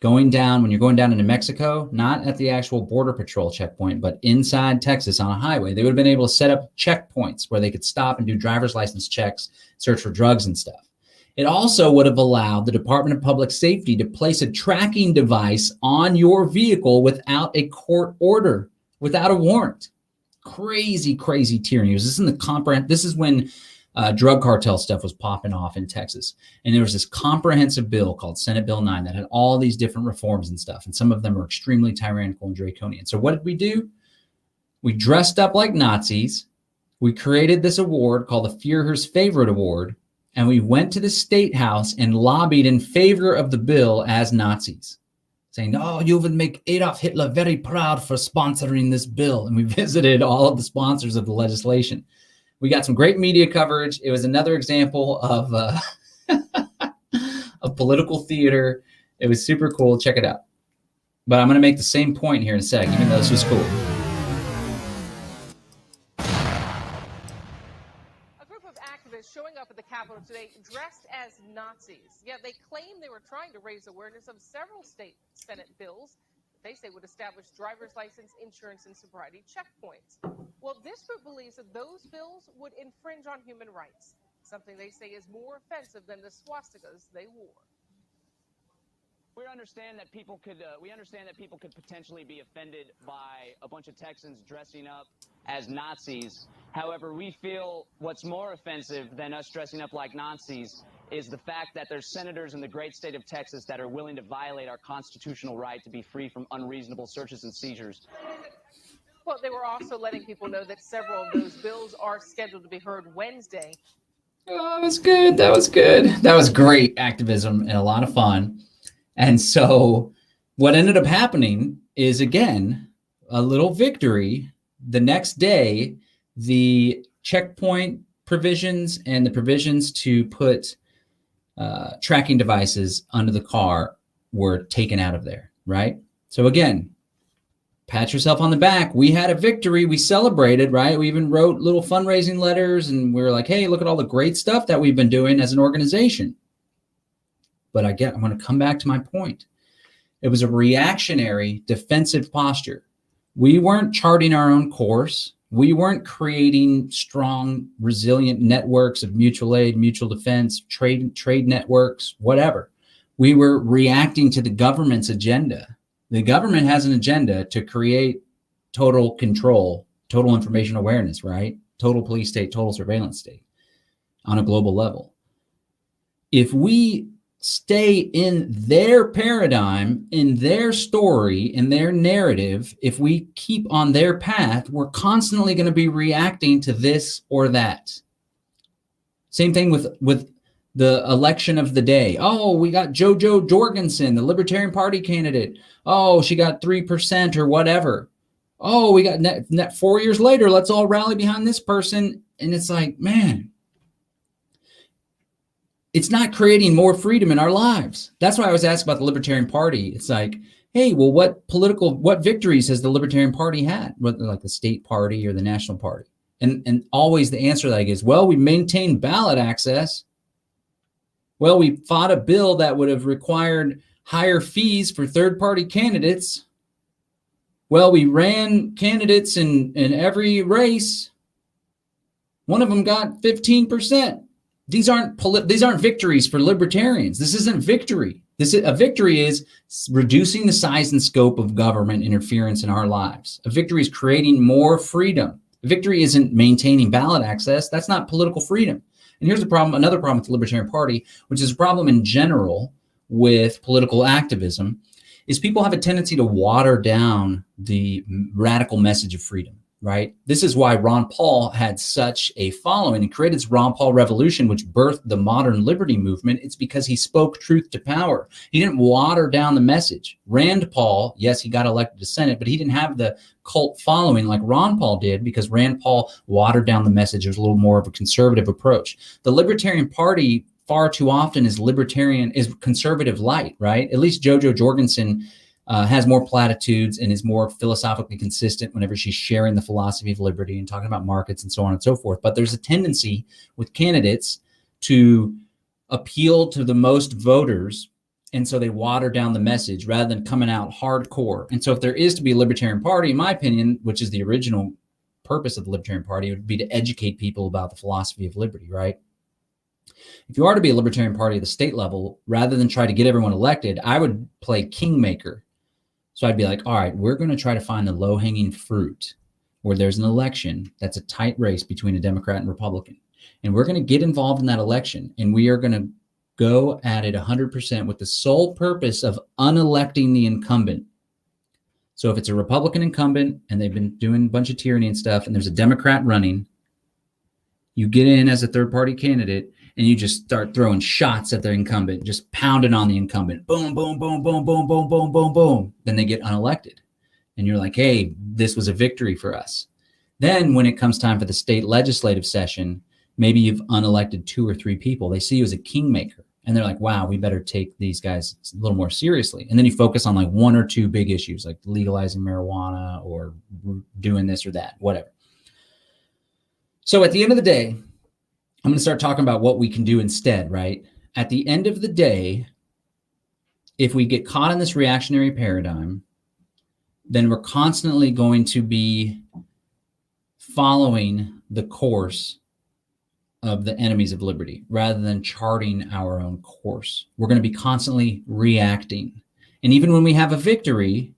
when you're going down into Mexico, not at the actual Border Patrol checkpoint, but inside Texas on a highway. They would have been able to set up checkpoints where they could stop and do driver's license checks, search for drugs and stuff. It also would have allowed the Department of Public Safety to place a tracking device on your vehicle without a court order, without a warrant. Crazy, crazy tyranny. This is when drug cartel stuff was popping off in Texas. And there was this comprehensive bill called Senate Bill 9 that had all these different reforms and stuff. And some of them are extremely tyrannical and draconian. So what did we do? We dressed up like Nazis. We created this award called the Führer's Favorite Award. And we went to the State House and lobbied in favor of the bill as Nazis, saying, oh, you would make Adolf Hitler very proud for sponsoring this bill. And we visited all of the sponsors of the legislation. We got some great media coverage. It was another example of of political theater. It was super cool. Check it out. But I'm going to make the same point here in a sec, even though this was cool. A group of activists showing up at the Capitol today dressed as Nazis. Yet they claim they were trying to raise awareness of several state Senate bills they say would establish driver's license, insurance, and sobriety checkpoints. Well, this group believes that those bills would infringe on human rights, something they say is more offensive than the swastikas they wore. We understand that people could potentially be offended by a bunch of Texans dressing up as Nazis. However, we feel what's more offensive than us dressing up like Nazis is the fact that there's senators in the great state of Texas that are willing to violate our constitutional right to be free from unreasonable searches and seizures. Well, they were also letting people know that several of those bills are scheduled to be heard Wednesday. Oh, that was good. That was good. That was great activism and a lot of fun. And so what ended up happening is, again, a little victory. The next day, the checkpoint provisions and the provisions to put tracking devices under the car were taken out of there, right? So again, pat yourself on the back. We had a victory. We celebrated, right? We even wrote little fundraising letters, and we were like, hey, look at all the great stuff that we've been doing as an organization. But I'm going to come back to my point. It was a reactionary, defensive posture. We weren't charting our own course. We weren't creating strong, resilient networks of mutual aid, mutual defense, trade networks, whatever. We were reacting to the government's agenda. The government has an agenda to create total control, total information awareness, right? Total police state, total surveillance state on a global level. If we stay in their paradigm, in their story, in their narrative, if we keep on their path, we're constantly going to be reacting to this or that. Same thing with the election of the day. Oh, we got JoJo Jorgensen, the Libertarian Party candidate. Oh, she got 3% or whatever. Oh, we got net 4 years later, let's all rally behind this person. And it's like, man, it's not creating more freedom in our lives. That's why I was asked about the Libertarian Party. It's like, hey, well, what victories has the Libertarian Party had? Whether like the state party or the national party? And always the answer that I get is, well, we maintained ballot access. Well, we fought a bill that would have required higher fees for third-party candidates. Well, we ran candidates in every race. One of them got 15%. These aren't victories for libertarians. This isn't victory. A victory is reducing the size and scope of government interference in our lives. A victory is creating more freedom. A victory isn't maintaining ballot access. That's not political freedom. And here's the problem, another problem with the Libertarian Party, which is a problem in general with political activism, is people have a tendency to water down the radical message of freedom. Right? This is why Ron Paul had such a following and created this Ron Paul revolution, which birthed the modern liberty movement. It's because he spoke truth to power. He didn't water down the message. Rand Paul, yes, he got elected to Senate, but he didn't have the cult following like Ron Paul did, because Rand Paul watered down the message. There's a little more of a conservative approach. The Libertarian Party far too often is conservative light, right? At least JoJo Jorgensen has more platitudes and is more philosophically consistent whenever she's sharing the philosophy of liberty and talking about markets and so on and so forth. But there's a tendency with candidates to appeal to the most voters, and so they water down the message rather than coming out hardcore. And so if there is to be a Libertarian Party, in my opinion, which is the original purpose of the Libertarian Party, it would be to educate people about the philosophy of liberty, right? If you are to be a Libertarian Party at the state level, rather than try to get everyone elected, I would play kingmaker. So I'd be like, all right, we're going to try to find the low-hanging fruit where there's an election that's a tight race between a Democrat and Republican. And we're going to get involved in that election, and we are going to go at it 100% with the sole purpose of unelecting the incumbent. So if it's a Republican incumbent and they've been doing a bunch of tyranny and stuff, and there's a Democrat running, you get in as a third-party candidate, and you just start throwing shots at the incumbent, just pounding on the incumbent. Boom, boom, boom, boom, boom, boom, boom, boom, boom. Then they get unelected. And you're like, hey, this was a victory for us. Then when it comes time for the state legislative session, maybe you've unelected 2 or 3 people. They see you as a kingmaker. And they're like, wow, we better take these guys a little more seriously. And then you focus on like 1 or 2 big issues, like legalizing marijuana or doing this or that, whatever. So at the end of the day, I'm going to start talking about what we can do instead, right? At the end of the day, if we get caught in this reactionary paradigm, then we're constantly going to be following the course of the enemies of liberty rather than charting our own course. We're going to be constantly reacting. And even when we have a victory,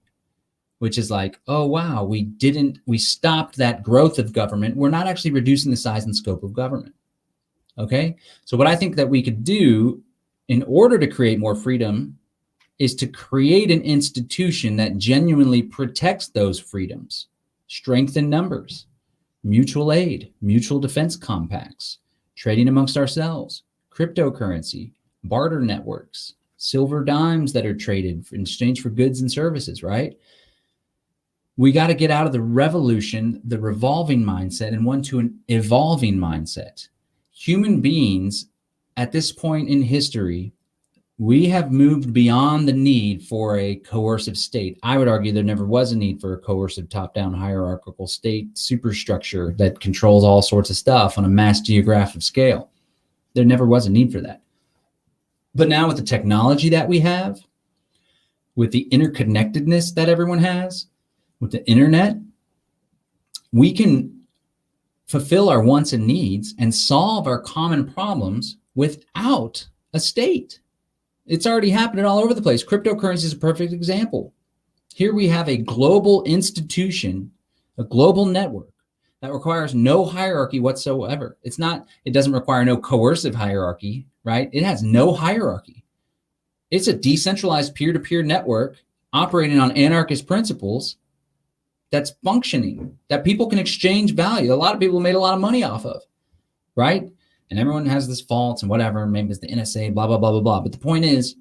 which is like, oh, wow, we stopped that growth of government, we're not actually reducing the size and scope of government. Okay, so what I think that we could do in order to create more freedom is to create an institution that genuinely protects those freedoms. Strength in numbers, mutual aid, mutual defense compacts, trading amongst ourselves, cryptocurrency, barter networks, silver dimes that are traded in exchange for goods and services, right? We got to get out of the revolution, the revolving mindset, and to an evolving mindset. Human beings at this point in history We have moved beyond the need for a coercive state. I would argue there never was a need for a coercive top-down hierarchical state superstructure that controls all sorts of stuff on a mass geographic scale. There never was a need for that. But now with the technology that we have, with the interconnectedness that everyone has, with the internet, we can fulfill our wants and needs and solve our common problems without a state. It's already happening all over the place. Cryptocurrency is a perfect example. Here we have a global institution, a global network that requires no hierarchy whatsoever. It doesn't require no coercive hierarchy, right? It has no hierarchy. It's a decentralized peer-to-peer network operating on anarchist principles that's functioning, that people can exchange value. A lot of people made a lot of money off of, right? And everyone has this faults and whatever. Maybe it's the NSA, blah, blah, blah, blah, blah. But the point is,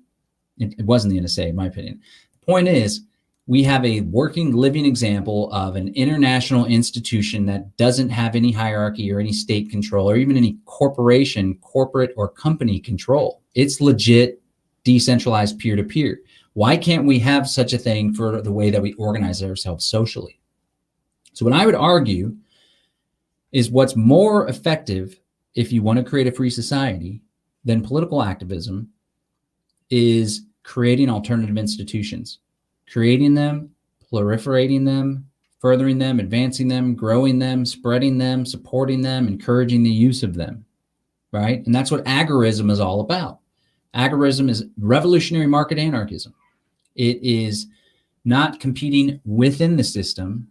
it wasn't the NSA, in my opinion. The point is, we have a working, living example of an international institution that doesn't have any hierarchy or any state control or even any corporate or company control. It's legit decentralized peer-to-peer. Why can't we have such a thing for the way that we organize ourselves socially? So what I would argue is what's more effective if you want to create a free society than political activism is creating alternative institutions, creating them, proliferating them, furthering them, advancing them, growing them, spreading them, supporting them, encouraging the use of them, right? And that's what agorism is all about. Agorism is revolutionary market anarchism. It is not competing within the system,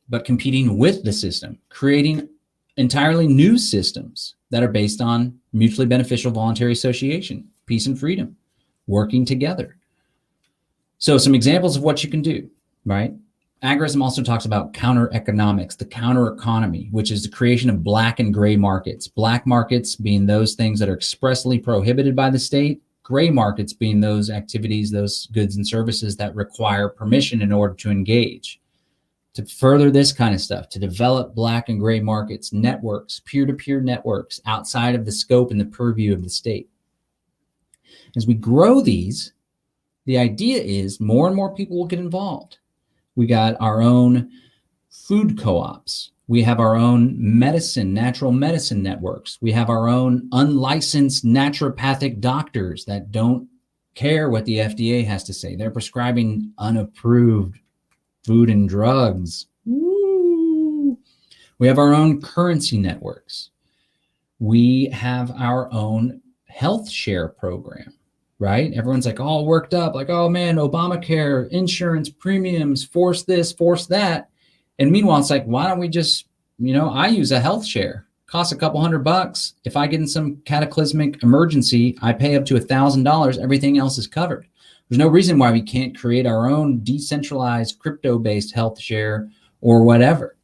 but competing with the system, creating entirely new systems that are based on mutually beneficial voluntary association, peace and freedom, working together. So some examples of what you can do, right? Agorism also talks about counter economics, the counter economy, which is the creation of black and gray markets. Black markets being those things that are expressly prohibited by the state, gray markets being those activities, those goods and services that require permission in order to engage. To further this kind of stuff, to develop black and gray markets, networks, peer-to-peer networks outside of the scope and the purview of the state. As we grow these, the idea is more and more people will get involved. We got our own food co-ops. We have our own medicine, natural medicine networks. We have our own unlicensed naturopathic doctors that don't care what the FDA has to say. They're prescribing unapproved food and drugs. Woo. We have our own currency networks. We have our own health share program, right? Everyone's like all worked up, like, oh man, Obamacare, insurance premiums, force this, force that. And meanwhile, it's like, why don't we just, I use a health share. Costs a couple $100. If I get in some cataclysmic emergency, I pay up to $1,000. Everything else is covered. There's no reason why we can't create our own decentralized crypto-based health share or whatever,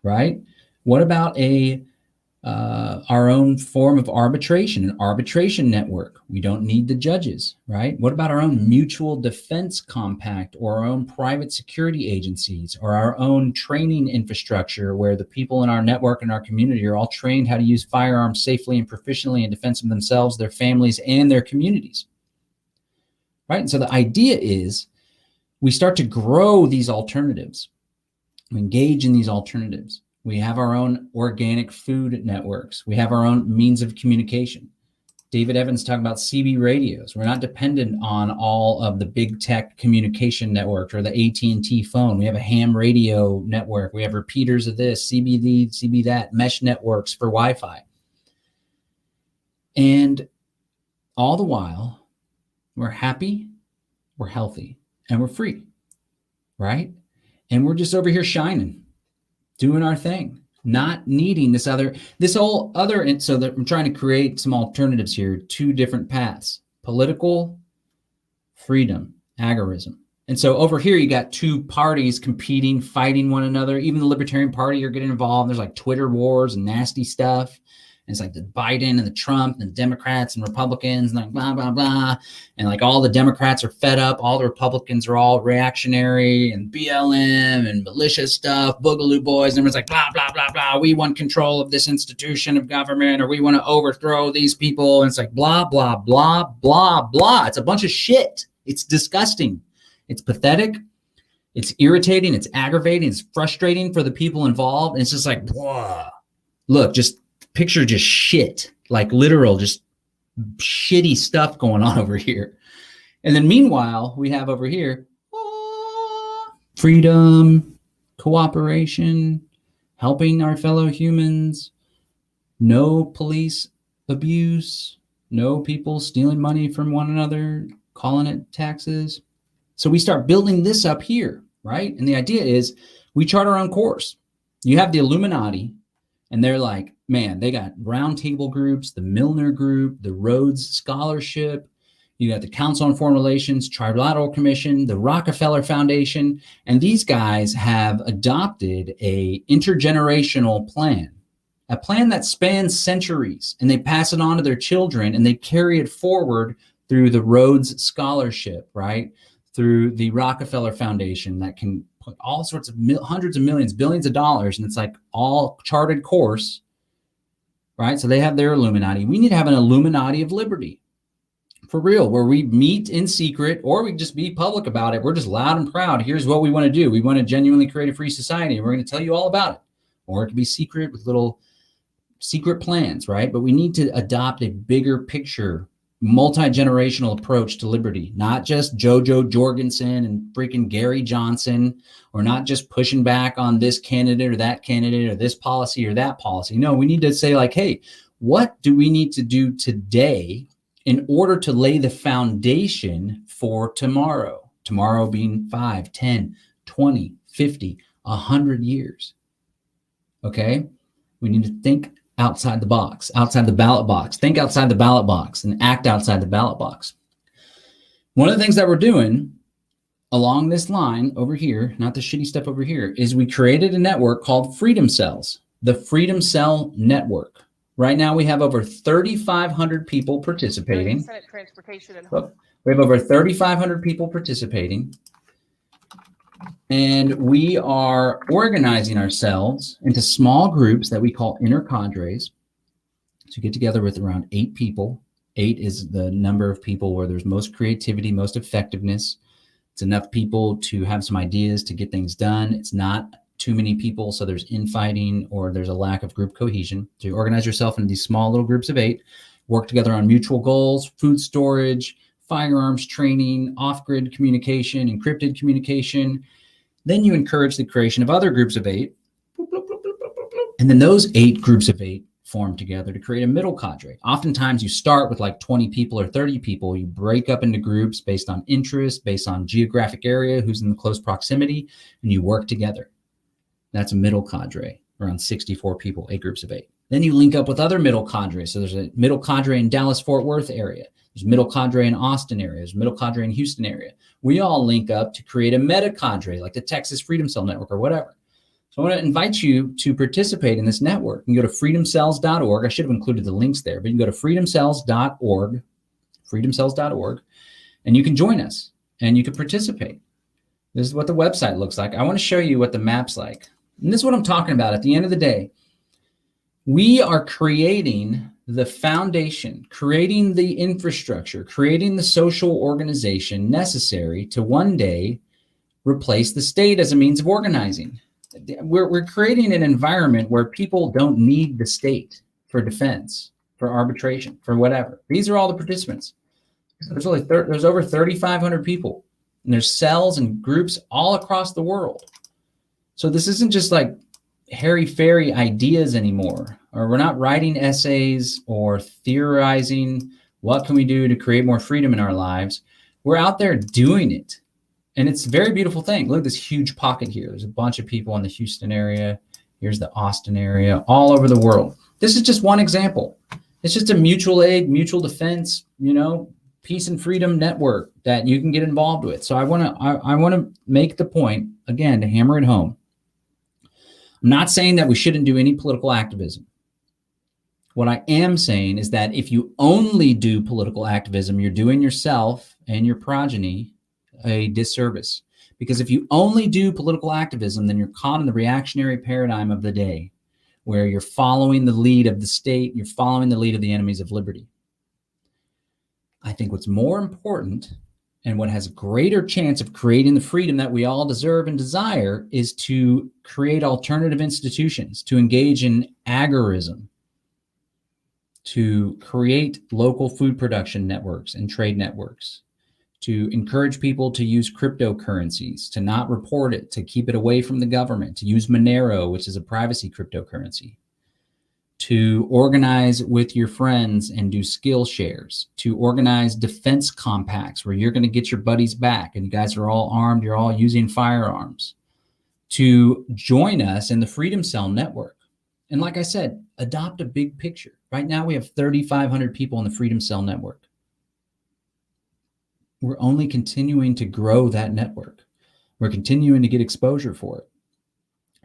right? What about our own form of arbitration, an arbitration network? We don't need the judges, right? What about our own mutual defense compact or our own private security agencies or our own training infrastructure where the people in our network and our community are all trained how to use firearms safely and proficiently in defense of themselves, their families, and their communities, right? And so the idea is we start to grow these alternatives, we engage in these alternatives. We have our own organic food networks. We have our own means of communication. David Evans talking about CB radios. We're not dependent on all of the big tech communication networks or the AT&T phone. We have a ham radio network. We have repeaters of this, CB that, mesh networks for Wi-Fi. And all the while, we're happy, we're healthy, and we're free, right? And we're just over here shining, doing our thing, not needing this whole other, so that I'm trying to create some alternatives here, two different paths, political freedom, agorism. And so over here, you got two parties competing, fighting one another. Even the Libertarian Party are getting involved. There's like Twitter wars and nasty stuff. And it's like the Biden and the Trump and the Democrats and Republicans and like blah, blah, blah. And like all the Democrats are fed up. All the Republicans are all reactionary and BLM and malicious stuff, Boogaloo Boys. And everyone's like blah, blah, blah, blah. We want control of this institution of government, or we want to overthrow these people. And it's like blah, blah, blah, blah, blah. It's a bunch of shit. It's disgusting. It's pathetic. It's irritating. It's aggravating. It's frustrating for the people involved. And it's just like, whoa. Look, just picture just shit, like literal, just shitty stuff going on over here. And then meanwhile, we have over here, freedom, cooperation, helping our fellow humans, no police abuse, no people stealing money from one another, calling it taxes. So we start building this up here, right? And the idea is we chart our own course. You have the Illuminati, and they're like, man, they got roundtable groups, the Milner Group, the Rhodes Scholarship. You got the Council on Foreign Relations, Trilateral Commission, the Rockefeller Foundation. And these guys have adopted a intergenerational plan, a plan that spans centuries, and they pass it on to their children, and they carry it forward through the Rhodes Scholarship, right? Through the Rockefeller Foundation that can put all sorts of hundreds of millions, billions of dollars, and it's like all charted course, right? So they have their Illuminati. We need to have an Illuminati of liberty, for real, where we meet in secret, or we just be public about it. We're just loud and proud. Here's what we want to do. We want to genuinely create a free society, and we're going to tell you all about it. Or it could be secret with little secret plans, right? But we need to adopt a bigger picture, multi-generational approach to liberty, not just Jojo Jorgensen and freaking Gary Johnson, or not just pushing back on this candidate or that candidate or this policy or that policy. No, we need to say like, hey, what do we need to do today in order to lay the foundation for tomorrow? Tomorrow being 5, 10, 20, 50, 100 years. Okay? We need to think outside the box, outside the ballot box. Think outside the ballot box and act outside the ballot box. One of the things that we're doing along this line over here, not the shitty stuff over here, is we created a network called Freedom Cells, the Freedom Cell Network. Right now we have over 3,500 people participating. Senate Transportation and We have over 3,500 people participating. And we are organizing ourselves into small groups that we call inner cadres. So get together with around 8 people. 8 is the number of people where there's most creativity, most effectiveness. It's enough people to have some ideas to get things done. It's not too many people, so there's infighting or there's a lack of group cohesion. So you organize yourself into these small little groups of 8, work together on mutual goals, food storage, firearms training, off-grid communication, encrypted communication. Then you encourage the creation of other groups of 8. And then those 8 groups of 8 form together to create a middle cadre. Oftentimes you start with like 20 people or 30 people. You break up into groups based on interest, based on geographic area, who's in the close proximity, and you work together. That's a middle cadre, around 64 people, 8 groups of 8. Then you link up with other middle cadres. So there's a middle cadre in Dallas-Fort Worth area. There's middle cadre in Austin area. There's middle cadre in Houston area. We all link up to create a meta cadre like the Texas Freedom Cell Network or whatever. So I want to invite you to participate in this network. You can go to freedomcells.org. I should have included the links there, but you can go to freedomcells.org, and you can join us and you can participate. This is what the website looks like. I want to show you what the map's like. And this is what I'm talking about. At the end of the day, we are creating the foundation, creating the infrastructure, creating the social organization necessary to one day replace the state as a means of organizing. We're creating an environment where people don't need the state for defense, for arbitration, for whatever. These are all the participants. There's over 3,500 people, and there's cells and groups all across the world. So this isn't just like hairy-fairy ideas anymore, or we're not writing essays or theorizing what can we do to create more freedom in our lives. We're out there doing it. And it's a very beautiful thing. Look at this huge pocket here. There's a bunch of people in the Houston area. Here's the Austin area, all over the world. This is just one example. It's just a mutual aid, mutual defense, peace and freedom network that you can get involved with. So I want to make the point, again, to hammer it home. I'm not saying that we shouldn't do any political activism. What I am saying is that if you only do political activism, you're doing yourself and your progeny a disservice. Because if you only do political activism, then you're caught in the reactionary paradigm of the day, where you're following the lead of the state, you're following the lead of the enemies of liberty. I think what's more important and what has a greater chance of creating the freedom that we all deserve and desire is to create alternative institutions, to engage in agorism, to create local food production networks and trade networks, to encourage people to use cryptocurrencies, to not report it, to keep it away from the government, to use Monero, which is a privacy cryptocurrency, to organize with your friends and do skill shares, to organize defense compacts where you're going to get your buddies back and you guys are all armed, you're all using firearms, to join us in the Freedom Cell network. And like I said, adopt a big picture. Right now we have 3,500 people in the Freedom Cell network. We're only continuing to grow that network. We're continuing to get exposure for it.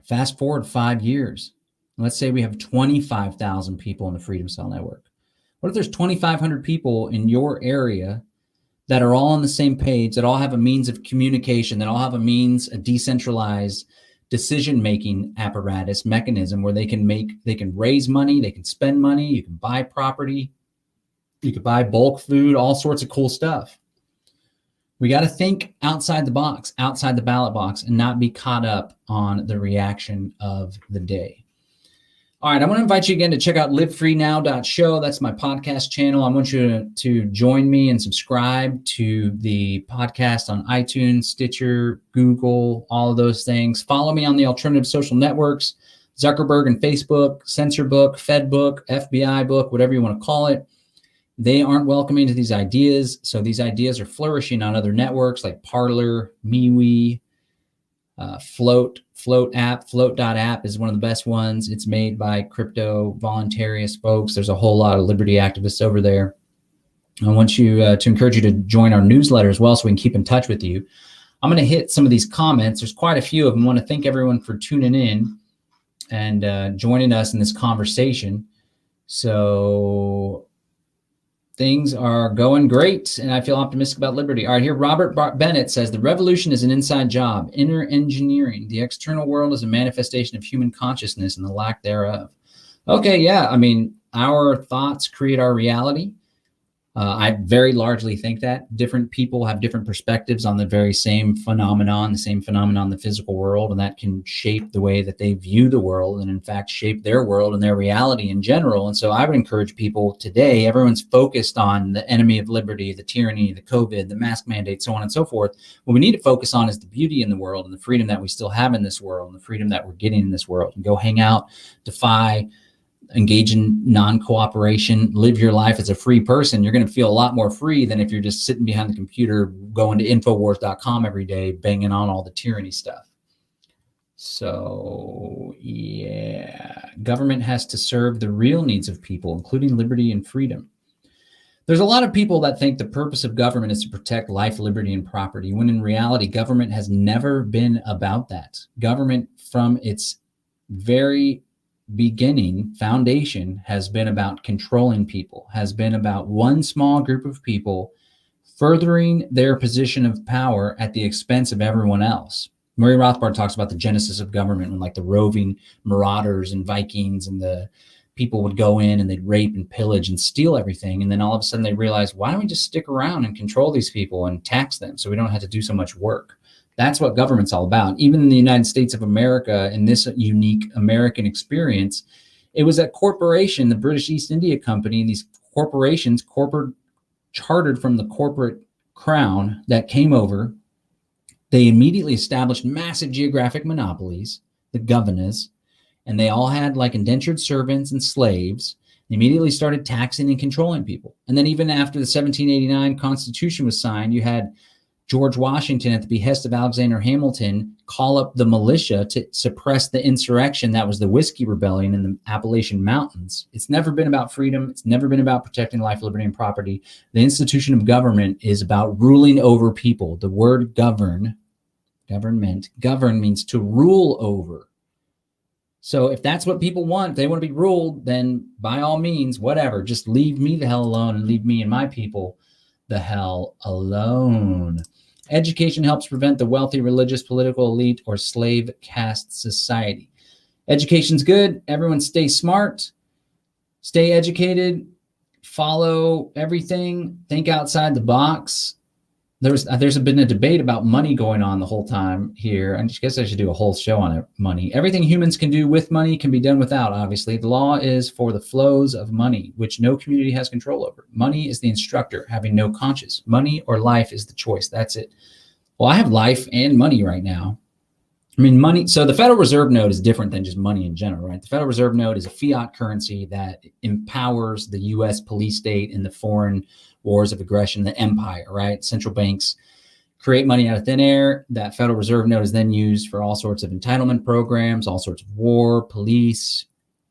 Fast forward 5 years. Let's say we have 25,000 people in the Freedom Cell network. What if there's 2,500 people in your area that are all on the same page, that all have a means of communication, that all have a decentralized decision-making apparatus mechanism where they can raise money, they can spend money, you can buy property, you can buy bulk food, all sorts of cool stuff. We got to think outside the box, outside the ballot box, and not be caught up on the reaction of the day. All right, I want to invite you again to check out livefreenow.show. That's my podcast channel. I want you to join me and subscribe to the podcast on iTunes, Stitcher, Google, all of those things. Follow me on the alternative social networks, Zuckerberg and Facebook, Censor Book, Fed Book, FBI Book, whatever you want to call it. They aren't welcoming to these ideas. So these ideas are flourishing on other networks like Parler, MeWe, Float.app is one of the best ones. It's made by crypto voluntarist folks. There's a whole lot of liberty activists over there. I want you to encourage you to join our newsletter as well so we can keep in touch with you. I'm going to hit some of these comments. There's quite a few of them. I want to thank everyone for tuning in and joining us in this conversation. So things are going great, and I feel optimistic about liberty. All right, here Robert Bennett says, the revolution is an inside job, inner engineering. The external world is a manifestation of human consciousness and the lack thereof. Okay, yeah, I mean, our thoughts create our reality. I very largely think that different people have different perspectives on the very same phenomenon, the physical world, and that can shape the way that they view the world and in fact shape their world and their reality in general. And so I would encourage people today, everyone's focused on the enemy of liberty, the tyranny, the COVID, the mask mandate, so on and so forth. What we need to focus on is the beauty in the world and the freedom that we still have in this world and the freedom that we're getting in this world, and go hang out, defy, engage in non-cooperation, live your life as a free person. You're going to feel a lot more free than if you're just sitting behind the computer, going to Infowars.com every day, banging on all the tyranny stuff. So, yeah, government has to serve the real needs of people, including liberty and freedom. There's a lot of people that think the purpose of government is to protect life, liberty, and property, when in reality, government has never been about that. Government, from its very foundation, has been about controlling people, has been about one small group of people furthering their position of power at the expense of everyone else. Murray Rothbard talks about the genesis of government, when like the roving marauders and Vikings and the people would go in and they'd rape and pillage and steal everything. And then all of a sudden they realized, why don't we just stick around and control these people and tax them so we don't have to do so much work? That's what government's all about. Even in the United States of America, in this unique American experience, it was that corporation, the British East India Company, and these corporations, chartered from the corporate crown that came over. They immediately established massive geographic monopolies, the governors, and they all had like indentured servants and slaves. They immediately started taxing and controlling people. And then even after the 1789 Constitution was signed, you had George Washington, at the behest of Alexander Hamilton, call up the militia to suppress the insurrection that was the Whiskey Rebellion in the Appalachian Mountains. It's never been about freedom. It's never been about protecting life, liberty, and property. The institution of government is about ruling over people. The word govern means to rule over. So if that's what people want, if they want to be ruled, then by all means, whatever, just leave me the hell alone and leave me and my people the hell alone. Education helps prevent the wealthy religious political elite or slave caste society. Education's good. Everyone stay smart, stay educated, follow everything, think outside the box. There's been a debate about money going on the whole time here. I guess I should do a whole show on it. Money. Everything humans can do with money can be done without, obviously. The law is for the flows of money, which no community has control over. Money is the instructor, having no conscience. Money or life is the choice. That's it. Well, I have life and money right now. I mean, money. So the Federal Reserve note is different than just money in general, right? The Federal Reserve note is a fiat currency that empowers the U.S. police state in the foreign wars of aggression, the empire, right? Central banks create money out of thin air. That Federal Reserve note is then used for all sorts of entitlement programs, all sorts of war, police,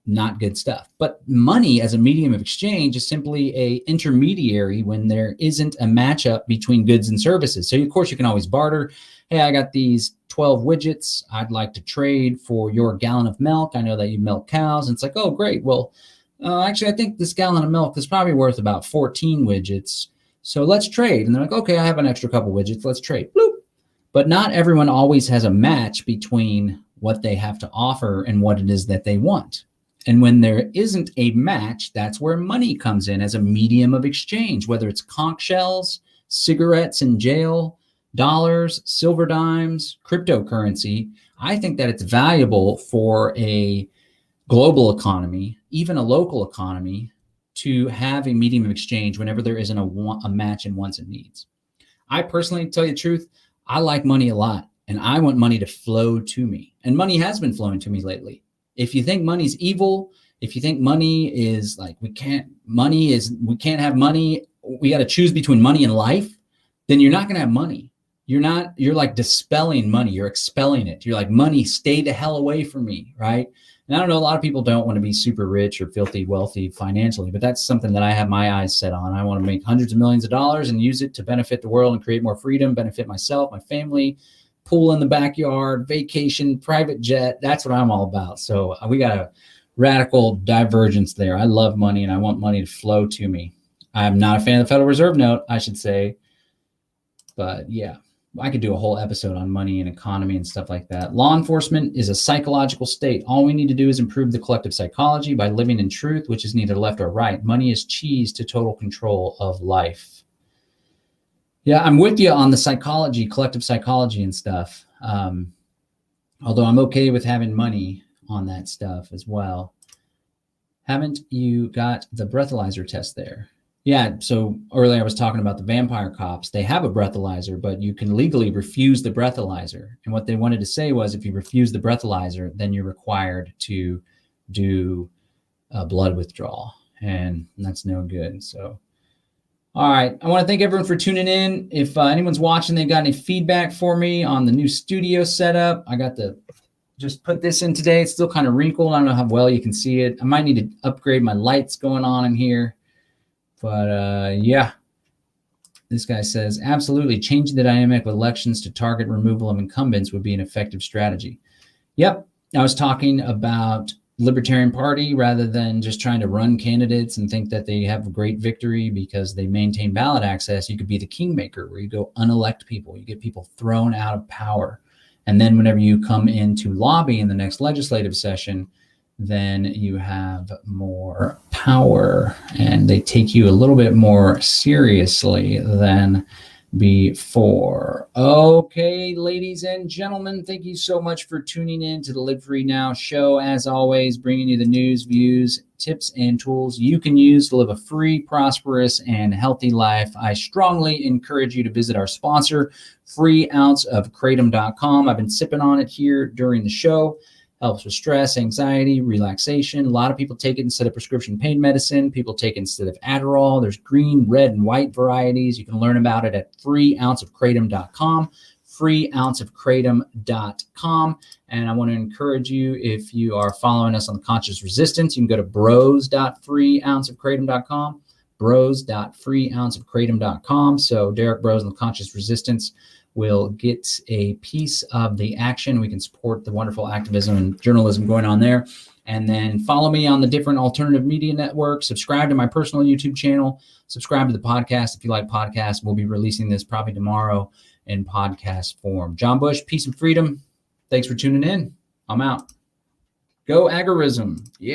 not good stuff. But money as a medium of exchange is simply a intermediary when there isn't a matchup between goods and services. So of course you can always barter. Hey, I got these 12 widgets. I'd like to trade for your gallon of milk. I know that you milk cows. And it's like, oh, great. Well, actually, I think this gallon of milk is probably worth about 14 widgets. So let's trade. And they're like, okay, I have an extra couple widgets. Let's trade. Bloop. But not everyone always has a match between what they have to offer and what it is that they want. And when there isn't a match, that's where money comes in as a medium of exchange, whether it's conch shells, cigarettes in jail, dollars, silver dimes, cryptocurrency. I think that it's valuable for a global economy, even a local economy, to have a medium of exchange whenever there isn't a match in wants and needs. I personally, to tell you the truth, I like money a lot, and I want money to flow to me. And money has been flowing to me lately. If you think money's evil, if you think money is like, we can't have money, we got to choose between money and life, then you're not going to have money. You're like dispelling money. You're expelling it. You're like, money, stay the hell away from me, right? And I don't know, a lot of people don't want to be super rich or filthy wealthy financially, but that's something that I have my eyes set on. I want to make hundreds of millions of dollars and use it to benefit the world and create more freedom, benefit myself, my family, pool in the backyard, vacation, private jet. That's what I'm all about. So we got a radical divergence there. I love money and I want money to flow to me. I'm not a fan of the Federal Reserve note, I should say. But yeah, I could do a whole episode on money and economy and stuff like that. Law enforcement is a psychological state. All we need to do is improve the collective psychology by living in truth, which is neither left or right. Money is cheese to total control of life. Yeah, I'm with you on the psychology, collective psychology and stuff. Although I'm okay with having money on that stuff as well. Haven't you got the breathalyzer test there? Yeah, so earlier I was talking about the vampire cops. They have a breathalyzer, but you can legally refuse the breathalyzer. And what they wanted to say was if you refuse the breathalyzer, then you're required to do a blood withdrawal. And that's no good. So, all right. I want to thank everyone for tuning in. If anyone's watching, they got any feedback for me on the new studio setup, I got to just put this in today. It's still kind of wrinkled. I don't know how well you can see it. I might need to upgrade my lights going on in here. But yeah, this guy says, absolutely, changing the dynamic of elections to target removal of incumbents would be an effective strategy. Yep, I was talking about Libertarian Party rather than just trying to run candidates and think that they have a great victory because they maintain ballot access. You could be the kingmaker where you go unelect people. You get people thrown out of power. And then whenever you come in to lobby in the next legislative session, then you have more power and they take you a little bit more seriously than before. Okay, ladies and gentlemen, thank you so much for tuning in to the Live Free Now show. As always, bringing you the news, views, tips, and tools you can use to live a free, prosperous, and healthy life. I strongly encourage you to visit our sponsor, freeounceofkratom.com. I've been sipping on it here during the show. Helps with stress, anxiety, relaxation. A lot of people take it instead of prescription pain medicine. People take it instead of Adderall. There's green, red, and white varieties. You can learn about it at freeounceofkratom.com, freeounceofkratom.com. And I want to encourage you, if you are following us on the Conscious Resistance, you can go to bros.freeounceofkratom.com, bros.freeounceofkratom.com. So Derek Bros and the Conscious Resistance, will get a piece of the action. We can support the wonderful activism and journalism going on there. And then follow me on the different alternative media networks. Subscribe to my personal YouTube channel. Subscribe to the podcast if you like podcasts. We'll be releasing this probably tomorrow in podcast form. John Bush, peace and freedom. Thanks for tuning in. I'm out. Go Agorism. Yeah.